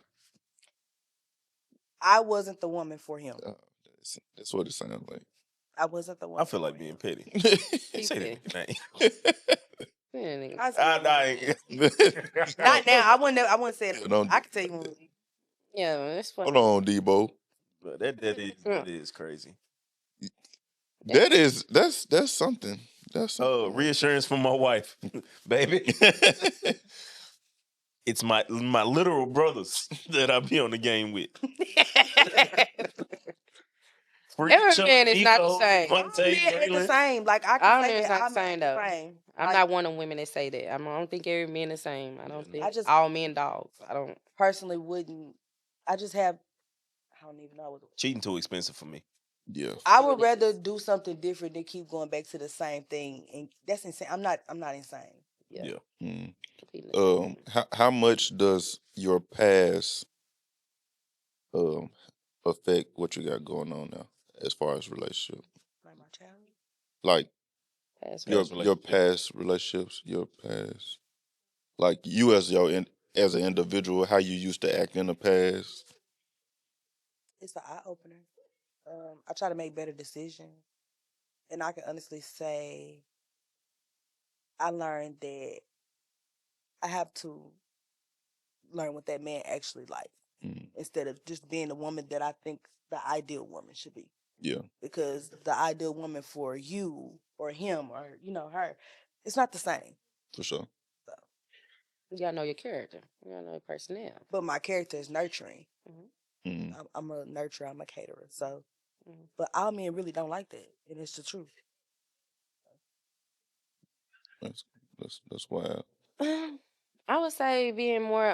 [SPEAKER 5] I wasn't the woman for him.
[SPEAKER 2] That's what it sounds like.
[SPEAKER 5] I wasn't the woman.
[SPEAKER 3] I feel like
[SPEAKER 5] for
[SPEAKER 3] being
[SPEAKER 5] him.
[SPEAKER 3] petty.
[SPEAKER 4] He
[SPEAKER 3] Say
[SPEAKER 4] said,
[SPEAKER 3] that name.
[SPEAKER 4] "Man, nigga."
[SPEAKER 5] I said,
[SPEAKER 3] I ain't.
[SPEAKER 5] not now. I wouldn't say it.
[SPEAKER 2] Don't-
[SPEAKER 5] I can tell you when.
[SPEAKER 4] Yeah, that's funny.
[SPEAKER 2] Hold on, Debo.
[SPEAKER 3] But that is crazy.
[SPEAKER 2] That's something. That's something.
[SPEAKER 3] Reassurance from my wife, baby. It's my literal brothers that I be on the game with.
[SPEAKER 4] Every man is not the same.
[SPEAKER 5] All men ain't the same. Like I
[SPEAKER 4] All
[SPEAKER 5] can
[SPEAKER 4] men
[SPEAKER 5] say
[SPEAKER 4] is
[SPEAKER 5] that
[SPEAKER 4] not
[SPEAKER 5] I'm
[SPEAKER 4] the same, though.
[SPEAKER 5] same.
[SPEAKER 4] I'm
[SPEAKER 5] Like,
[SPEAKER 4] not one of the women that say that. I don't think every man the same. I don't think
[SPEAKER 5] I just-
[SPEAKER 4] all men dogs. I don't.
[SPEAKER 5] personally wouldn't. I just have. I don't even know. What
[SPEAKER 3] Cheating too expensive for me.
[SPEAKER 2] Yeah.
[SPEAKER 5] I would rather do something different than keep going back to the same thing, and that's insane. I'm not insane.
[SPEAKER 4] Yeah.
[SPEAKER 2] Mm.
[SPEAKER 4] Completely.
[SPEAKER 2] How much does your past affect what you got going on now as far as relationship?
[SPEAKER 5] Like my child.
[SPEAKER 2] Like
[SPEAKER 4] Past
[SPEAKER 2] your
[SPEAKER 3] relationship.
[SPEAKER 2] past relationships, your past, like you as as an individual, how you used to act in the past.
[SPEAKER 5] It's an eye opener. I try to make better decisions, and I can honestly say I learned that I have to learn what that man actually like
[SPEAKER 2] Mm,
[SPEAKER 5] instead of just being the woman that I think the ideal woman should be.
[SPEAKER 2] yeah,
[SPEAKER 5] Because the ideal woman for you or him or her, it's not the same.
[SPEAKER 2] for sure.
[SPEAKER 5] So,
[SPEAKER 4] You gotta know your character. You gotta know your personnel.
[SPEAKER 5] but my character is nurturing.
[SPEAKER 2] Mm,
[SPEAKER 5] I'm a nurturer. I'm a caterer. So,
[SPEAKER 4] Mhm.
[SPEAKER 5] but all men really don't like that, and it's the truth.
[SPEAKER 2] that's wild.
[SPEAKER 4] I would say being more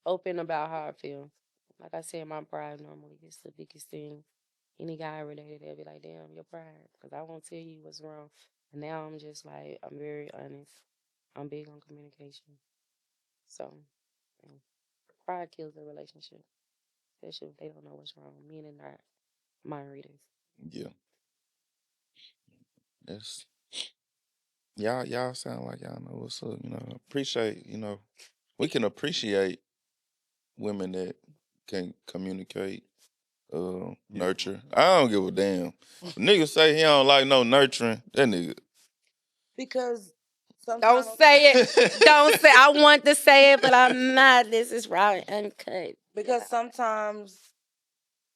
[SPEAKER 4] open about how I feel. Like I said, my pride normally is the biggest thing. Any guy related, they'll be like, "Damn, your pride," because I won't tell you what's wrong. And now I'm just like, I'm very honest. I'm big on communication. So, mm, pride kills a relationship, especially if they don't know what's wrong. Men are not mind readers.
[SPEAKER 2] Yeah, that's y'all sound like y'all know what's up. Appreciate. We can appreciate women that can communicate, nurture. I don't give a damn. Nigga say he don't like no nurturing. That nigga.
[SPEAKER 5] Because
[SPEAKER 4] Don't
[SPEAKER 5] sometimes,
[SPEAKER 4] say it. Don't say. I want to say it, but I'm not. This is raw and uncut.
[SPEAKER 5] because sometimes,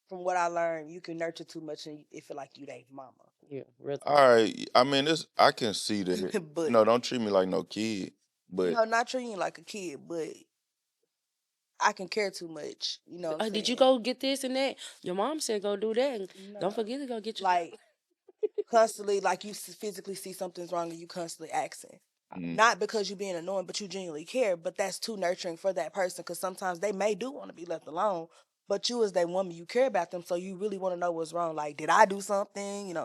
[SPEAKER 5] from what I learned, you can nurture too much and it feel like you they mama.
[SPEAKER 4] Yeah, real talk.
[SPEAKER 2] All right. I mean, I can see that.
[SPEAKER 5] But
[SPEAKER 2] Don't treat me like no kid. But
[SPEAKER 5] no, not treating you like a kid, but I can care too much. You know what I'm
[SPEAKER 4] Did you
[SPEAKER 5] saying?
[SPEAKER 4] go get this and that? Your mom said go do that. And
[SPEAKER 5] No.
[SPEAKER 4] don't forget to go get your.
[SPEAKER 5] Like constantly, like you physically see something's wrong and you constantly asking. Not because you being annoying, but you genuinely care. But that's too nurturing for that person because sometimes they may do want to be left alone. But you as that woman, you care about them, so you really want to know what's wrong. Like, did I do something?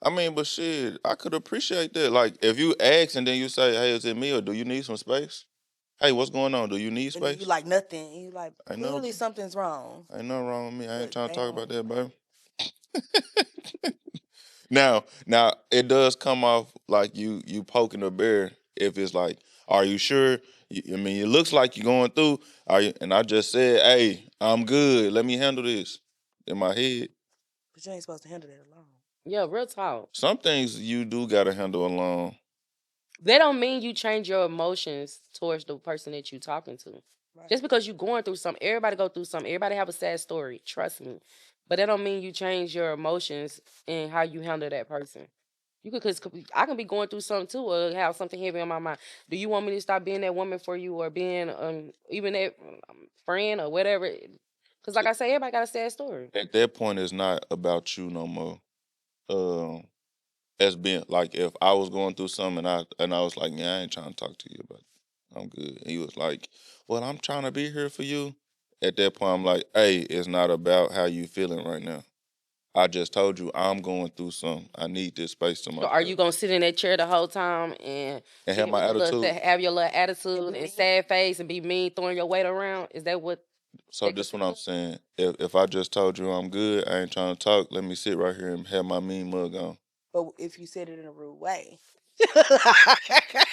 [SPEAKER 2] I mean, but shit, I could appreciate that. Like, if you ask and then you say, "Hey, is it me or do you need some space?" Hey, what's going on? Do you need
[SPEAKER 5] And then you
[SPEAKER 2] space?
[SPEAKER 5] like nothing. And you like
[SPEAKER 2] I know.
[SPEAKER 5] clearly something's wrong.
[SPEAKER 2] Ain't nothing wrong with me. I ain't
[SPEAKER 5] But
[SPEAKER 2] trying to
[SPEAKER 5] they
[SPEAKER 2] talk
[SPEAKER 5] don't.
[SPEAKER 2] about that, baby. Now, it does come off like you poking a bear. If it's like, are you sure? I mean, it looks like you're going through. Are you? And I just said, "Hey, I'm good. Let me handle this." In my head,
[SPEAKER 5] But you ain't supposed to handle that alone.
[SPEAKER 4] Yeah, real talk.
[SPEAKER 2] some things you do gotta handle alone.
[SPEAKER 4] That don't mean you change your emotions towards the person that you talking to.
[SPEAKER 5] Right.
[SPEAKER 4] Just because you going through something, everybody go through something. Everybody have a sad story. Trust me. But that don't mean you change your emotions and how you handle that person. You could, cause I can be going through something too, or have something heavy on my mind. Do you want me to stop being that woman for you, or being even that friend or whatever? Cause like I say, everybody got a sad story.
[SPEAKER 2] At that point, it's not about you no more. As being like, if I was going through something and I was like, "Yeah, I ain't trying to talk to you about it. I'm good." And he was like, "Well, I'm trying to be here for you." At that point, I'm like, "Hey, it's not about how you feeling right now. I just told you I'm going through something. I need this space to
[SPEAKER 4] So are
[SPEAKER 2] myself."
[SPEAKER 4] you gonna sit in that chair the whole time and
[SPEAKER 2] And have my attitude.
[SPEAKER 4] have your little attitude
[SPEAKER 5] be
[SPEAKER 4] and
[SPEAKER 5] mean?
[SPEAKER 4] sad face and be mean, throwing your weight around? Is that what?
[SPEAKER 2] So
[SPEAKER 4] they
[SPEAKER 2] this is what
[SPEAKER 4] consider?
[SPEAKER 2] I'm saying. If I just told you I'm good, I ain't trying to talk. Let me sit right here and have my mean mug on.
[SPEAKER 5] But if you said it in a rude way,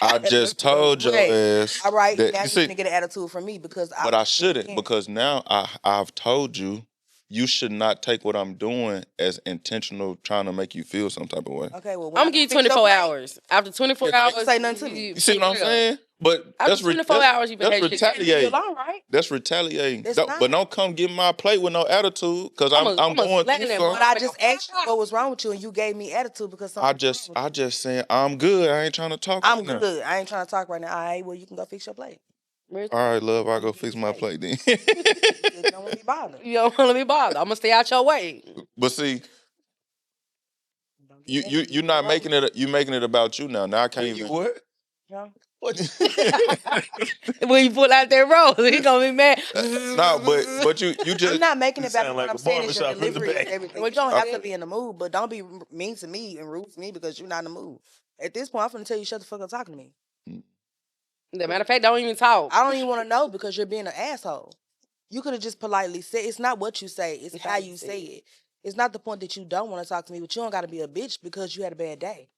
[SPEAKER 2] I just told your ass
[SPEAKER 5] all right,
[SPEAKER 2] that
[SPEAKER 5] now
[SPEAKER 2] you
[SPEAKER 5] you're
[SPEAKER 2] see.
[SPEAKER 5] gonna get an attitude from me because
[SPEAKER 2] But I
[SPEAKER 5] did it
[SPEAKER 2] shouldn't,
[SPEAKER 5] again.
[SPEAKER 2] because now I've told you you should not take what I'm doing as intentional trying to make you feel some type of way.
[SPEAKER 5] Okay, well, when
[SPEAKER 4] I'm
[SPEAKER 5] I
[SPEAKER 4] gonna give you
[SPEAKER 5] fix your
[SPEAKER 4] 24
[SPEAKER 5] plate,
[SPEAKER 4] hours. After 24
[SPEAKER 2] Yeah,
[SPEAKER 4] hours,
[SPEAKER 5] don't say nothing to me.
[SPEAKER 2] You see what I'm saying? But
[SPEAKER 4] After 24 hours, you
[SPEAKER 2] that's
[SPEAKER 4] behave shit. You leave me
[SPEAKER 2] retaliating.
[SPEAKER 4] alone, right?
[SPEAKER 2] That's retaliating.
[SPEAKER 5] It's
[SPEAKER 2] But
[SPEAKER 5] not.
[SPEAKER 2] don't come get my plate with no attitude, because I'm
[SPEAKER 4] I'm
[SPEAKER 2] going
[SPEAKER 4] slam
[SPEAKER 2] through
[SPEAKER 4] that
[SPEAKER 2] something.
[SPEAKER 5] But I
[SPEAKER 4] motherfucker.
[SPEAKER 5] just asked you what was wrong with you, and you gave me attitude because something was wrong with
[SPEAKER 2] I
[SPEAKER 5] you.
[SPEAKER 2] just saying I'm good. I ain't trying to talk
[SPEAKER 5] I'm
[SPEAKER 2] right now.
[SPEAKER 5] good. I ain't trying to talk right now. All right, well, you can go fix your plate.
[SPEAKER 4] Real
[SPEAKER 2] All right, love, I'll
[SPEAKER 5] I'm
[SPEAKER 2] go
[SPEAKER 5] gonna give
[SPEAKER 2] fix
[SPEAKER 5] you
[SPEAKER 2] my
[SPEAKER 5] space.
[SPEAKER 2] plate then.
[SPEAKER 5] You just don't want to be bothered.
[SPEAKER 4] You don't want to be bothered. I'm gonna stay out your way.
[SPEAKER 2] But see,
[SPEAKER 5] Don't get mad at me.
[SPEAKER 2] you're not making it. You making it about you now. Now I can't even.
[SPEAKER 3] What?
[SPEAKER 5] Huh?
[SPEAKER 2] What?
[SPEAKER 4] When you pull out that roll, he gonna be mad.
[SPEAKER 2] No, but you
[SPEAKER 5] I'm
[SPEAKER 2] just.
[SPEAKER 5] not making
[SPEAKER 3] You
[SPEAKER 5] it about
[SPEAKER 3] sound
[SPEAKER 5] me. What
[SPEAKER 3] like
[SPEAKER 5] I'm
[SPEAKER 3] a
[SPEAKER 5] saying is your
[SPEAKER 3] barbershop in the
[SPEAKER 5] delivery
[SPEAKER 3] back.
[SPEAKER 5] is everything.
[SPEAKER 4] What
[SPEAKER 5] You don't
[SPEAKER 4] you
[SPEAKER 5] have to
[SPEAKER 4] said?
[SPEAKER 5] be in the mood, but don't be mean to me and rude to me because you're not in the mood. At this point, I'm finna tell you, shut the fuck up talking to me.
[SPEAKER 4] As a matter of fact, don't even talk.
[SPEAKER 5] I don't even want to know because you're being an asshole. You could have just politely said, it's not what you say, it's how you say it. It's not the point that you don't want to talk to me, but you don't got to be a bitch because you had a bad day.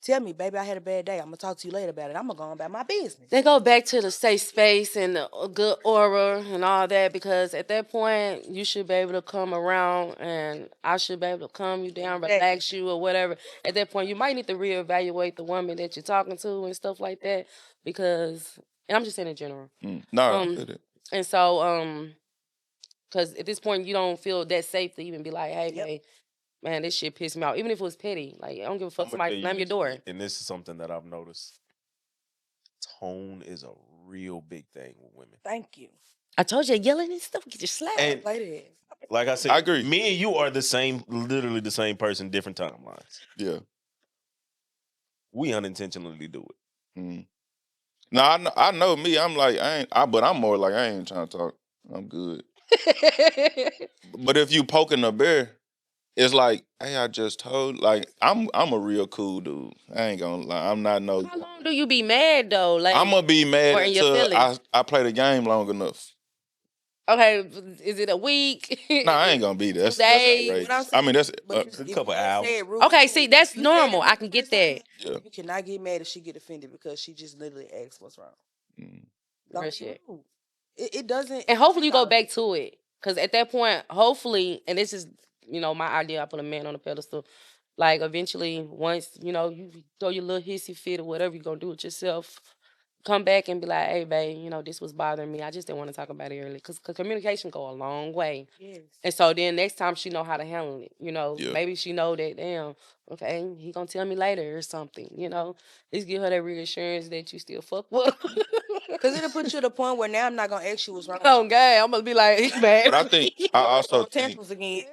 [SPEAKER 5] tell me, baby, I had a bad day. I'm gonna talk to you later about it. I'm gonna go on about my business.
[SPEAKER 4] They go back to the safe space and the good aura and all that, because at that point you should be able to come around and I should be able to calm you down, relax you or whatever. At that point, you might need to reevaluate the woman that you're talking to and stuff like that, because, and I'm just saying in general.
[SPEAKER 2] No, I
[SPEAKER 4] Um,
[SPEAKER 2] get it.
[SPEAKER 4] And so, because at this point you don't feel that safe to even be like, hey,
[SPEAKER 5] Yep.
[SPEAKER 4] babe, man, this shit pissed me off. Even if it was petty, like I don't give a fuck.
[SPEAKER 3] I'ma
[SPEAKER 4] Somebody
[SPEAKER 3] tell
[SPEAKER 4] slam your
[SPEAKER 3] this,
[SPEAKER 4] door.
[SPEAKER 3] and this is something that I've noticed. Tone is a real big thing with women.
[SPEAKER 5] Thank you.
[SPEAKER 4] I told you, yelling and stuff get you slapped.
[SPEAKER 3] And
[SPEAKER 5] Play that.
[SPEAKER 3] like I said,
[SPEAKER 2] I agree.
[SPEAKER 3] me and you are the same, literally the same person, different timelines.
[SPEAKER 2] Yeah.
[SPEAKER 3] We unintentionally do it.
[SPEAKER 2] Mm. No, I know me. I'm like, but I'm more like, I ain't trying to talk. I'm good. But if you poking a bear, it's like, hey, I just told, like, I'm a real cool dude. I ain't gonna lie. I'm not no.
[SPEAKER 4] How long do you be mad though? Like,
[SPEAKER 2] I'm gonna be mad
[SPEAKER 4] or in your
[SPEAKER 2] until
[SPEAKER 4] feelings?
[SPEAKER 2] I play the game long enough.
[SPEAKER 4] Okay, is it a week?
[SPEAKER 2] No, I ain't gonna be there. That's
[SPEAKER 4] days.
[SPEAKER 2] outrageous. I mean, that's
[SPEAKER 3] a couple hours.
[SPEAKER 4] Okay, see, that's normal. I can get that.
[SPEAKER 2] yeah.
[SPEAKER 5] You cannot get mad if she get offended because she just literally asks what's wrong.
[SPEAKER 2] Mm.
[SPEAKER 5] Don't
[SPEAKER 4] Real
[SPEAKER 5] be
[SPEAKER 4] shit.
[SPEAKER 5] rude. It doesn't.
[SPEAKER 4] And hopefully you go back to it. Because at that point, hopefully, and this is, my idea, I put a man on a pedestal. Like, eventually, once, you throw your little hissy fit or whatever you're going to do with yourself, come back and be like, hey, babe, this was bothering me. I just didn't want to talk about it earlier. Because communication go a long way.
[SPEAKER 5] Yes.
[SPEAKER 4] And so then next time she know how to handle it.
[SPEAKER 2] Yeah.
[SPEAKER 4] Maybe she know that, damn, okay, he going to tell me later or something, Just give her that reassurance that you still fuck with.
[SPEAKER 5] Because it'll put you to the point where now I'm not gonna ask you what's wrong.
[SPEAKER 4] Oh, God, I'm going to be like, he's mad.
[SPEAKER 2] But I think I also think
[SPEAKER 5] tantrums again.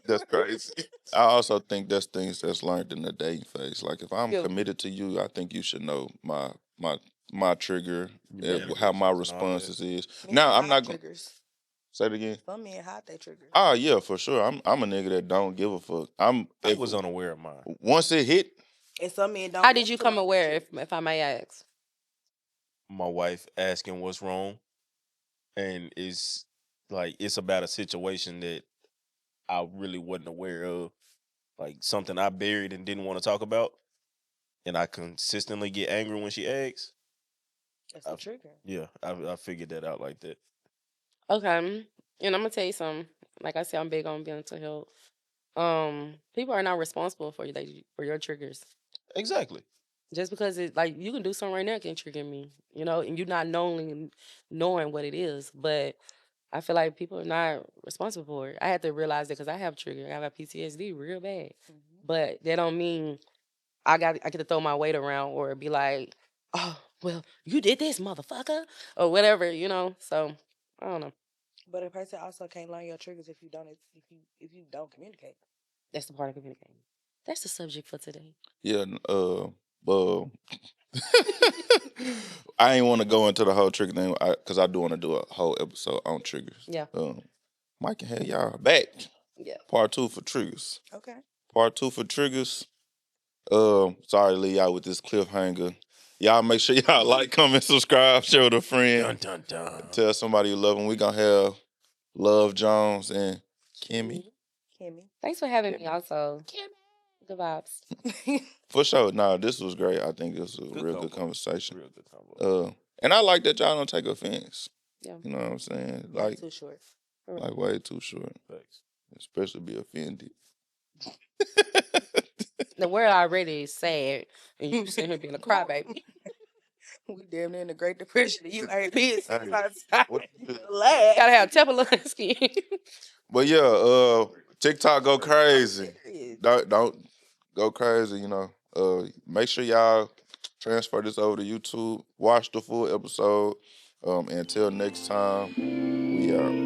[SPEAKER 2] that's crazy. I also think that's things that's learned in the dating phase. Like if I'm
[SPEAKER 4] Yeah.
[SPEAKER 2] committed to you, I think you should know my trigger,
[SPEAKER 3] Yeah.
[SPEAKER 2] how my
[SPEAKER 3] And all that.
[SPEAKER 2] responses is.
[SPEAKER 5] Men
[SPEAKER 2] Now I'm
[SPEAKER 5] hide
[SPEAKER 2] not gonna
[SPEAKER 5] triggers.
[SPEAKER 2] say it again.
[SPEAKER 5] Some men hide their triggers.
[SPEAKER 2] Oh yeah, for sure. I'm a nigga that don't give a fuck.
[SPEAKER 3] I
[SPEAKER 2] if-
[SPEAKER 3] was unaware of mine.
[SPEAKER 2] once it hit.
[SPEAKER 5] And some men don't.
[SPEAKER 4] How did you come aware, if I may ask?
[SPEAKER 3] My wife asking what's wrong, and it's about a situation that I really wasn't aware of, like something I buried and didn't want to talk about, and I consistently get angry when she asks.
[SPEAKER 5] That's a trigger.
[SPEAKER 3] Yeah, I figured that out like that.
[SPEAKER 4] Okay. And I'm going to tell you something. Like I said, I'm big on mental health. People are not responsible for your triggers.
[SPEAKER 3] Exactly.
[SPEAKER 4] Just because it's like you can do something right now can trigger me, and you're not knowing what it is. But I feel like people are not responsible for it. I had to realize that because I have trigger. I have a PTSD real bad. But that don't mean I get to throw my weight around or be like, oh, well, you did this, motherfucker, or whatever, So I don't know.
[SPEAKER 5] But a person also can't learn your triggers if you don't communicate.
[SPEAKER 4] That's the part of communicating. That's the subject for today.
[SPEAKER 2] Yeah. I ain't want to go into the whole trigger thing because I do want to do a whole episode on triggers.
[SPEAKER 4] Yeah.
[SPEAKER 2] Mike can have y'all back.
[SPEAKER 4] Yeah.
[SPEAKER 2] Part 2 for triggers.
[SPEAKER 5] Okay.
[SPEAKER 2] Part 2 for triggers. Sorry to leave y'all with this cliffhanger. Y'all make sure y'all like, comment, subscribe, share with a friend.
[SPEAKER 3] Dun, dun, dun.
[SPEAKER 2] Tell somebody you love them. We gonna have Love Jones and Kimmy.
[SPEAKER 4] Thanks for having me also. Good vibes.
[SPEAKER 2] For sure. Nah, this was great. I think this was a real good
[SPEAKER 3] combo.
[SPEAKER 2] conversation.
[SPEAKER 3] Real good combo.
[SPEAKER 2] And I like that y'all don't take offense.
[SPEAKER 4] Yeah.
[SPEAKER 2] You know what I'm saying?
[SPEAKER 5] Like
[SPEAKER 2] Like,
[SPEAKER 5] too short.
[SPEAKER 2] like way too short.
[SPEAKER 3] Thanks.
[SPEAKER 2] Especially be offended.
[SPEAKER 4] The world already is sad, and you sitting here being a crybaby.
[SPEAKER 5] We damn near in the Great Depression. You ain't been
[SPEAKER 2] Hey, what-
[SPEAKER 5] laugh.
[SPEAKER 4] Gotta have Teflon skin.
[SPEAKER 2] But yeah, TikTok go crazy. Don't go crazy, make sure y'all transfer this over to YouTube. Watch the full episode. Until next time, we out.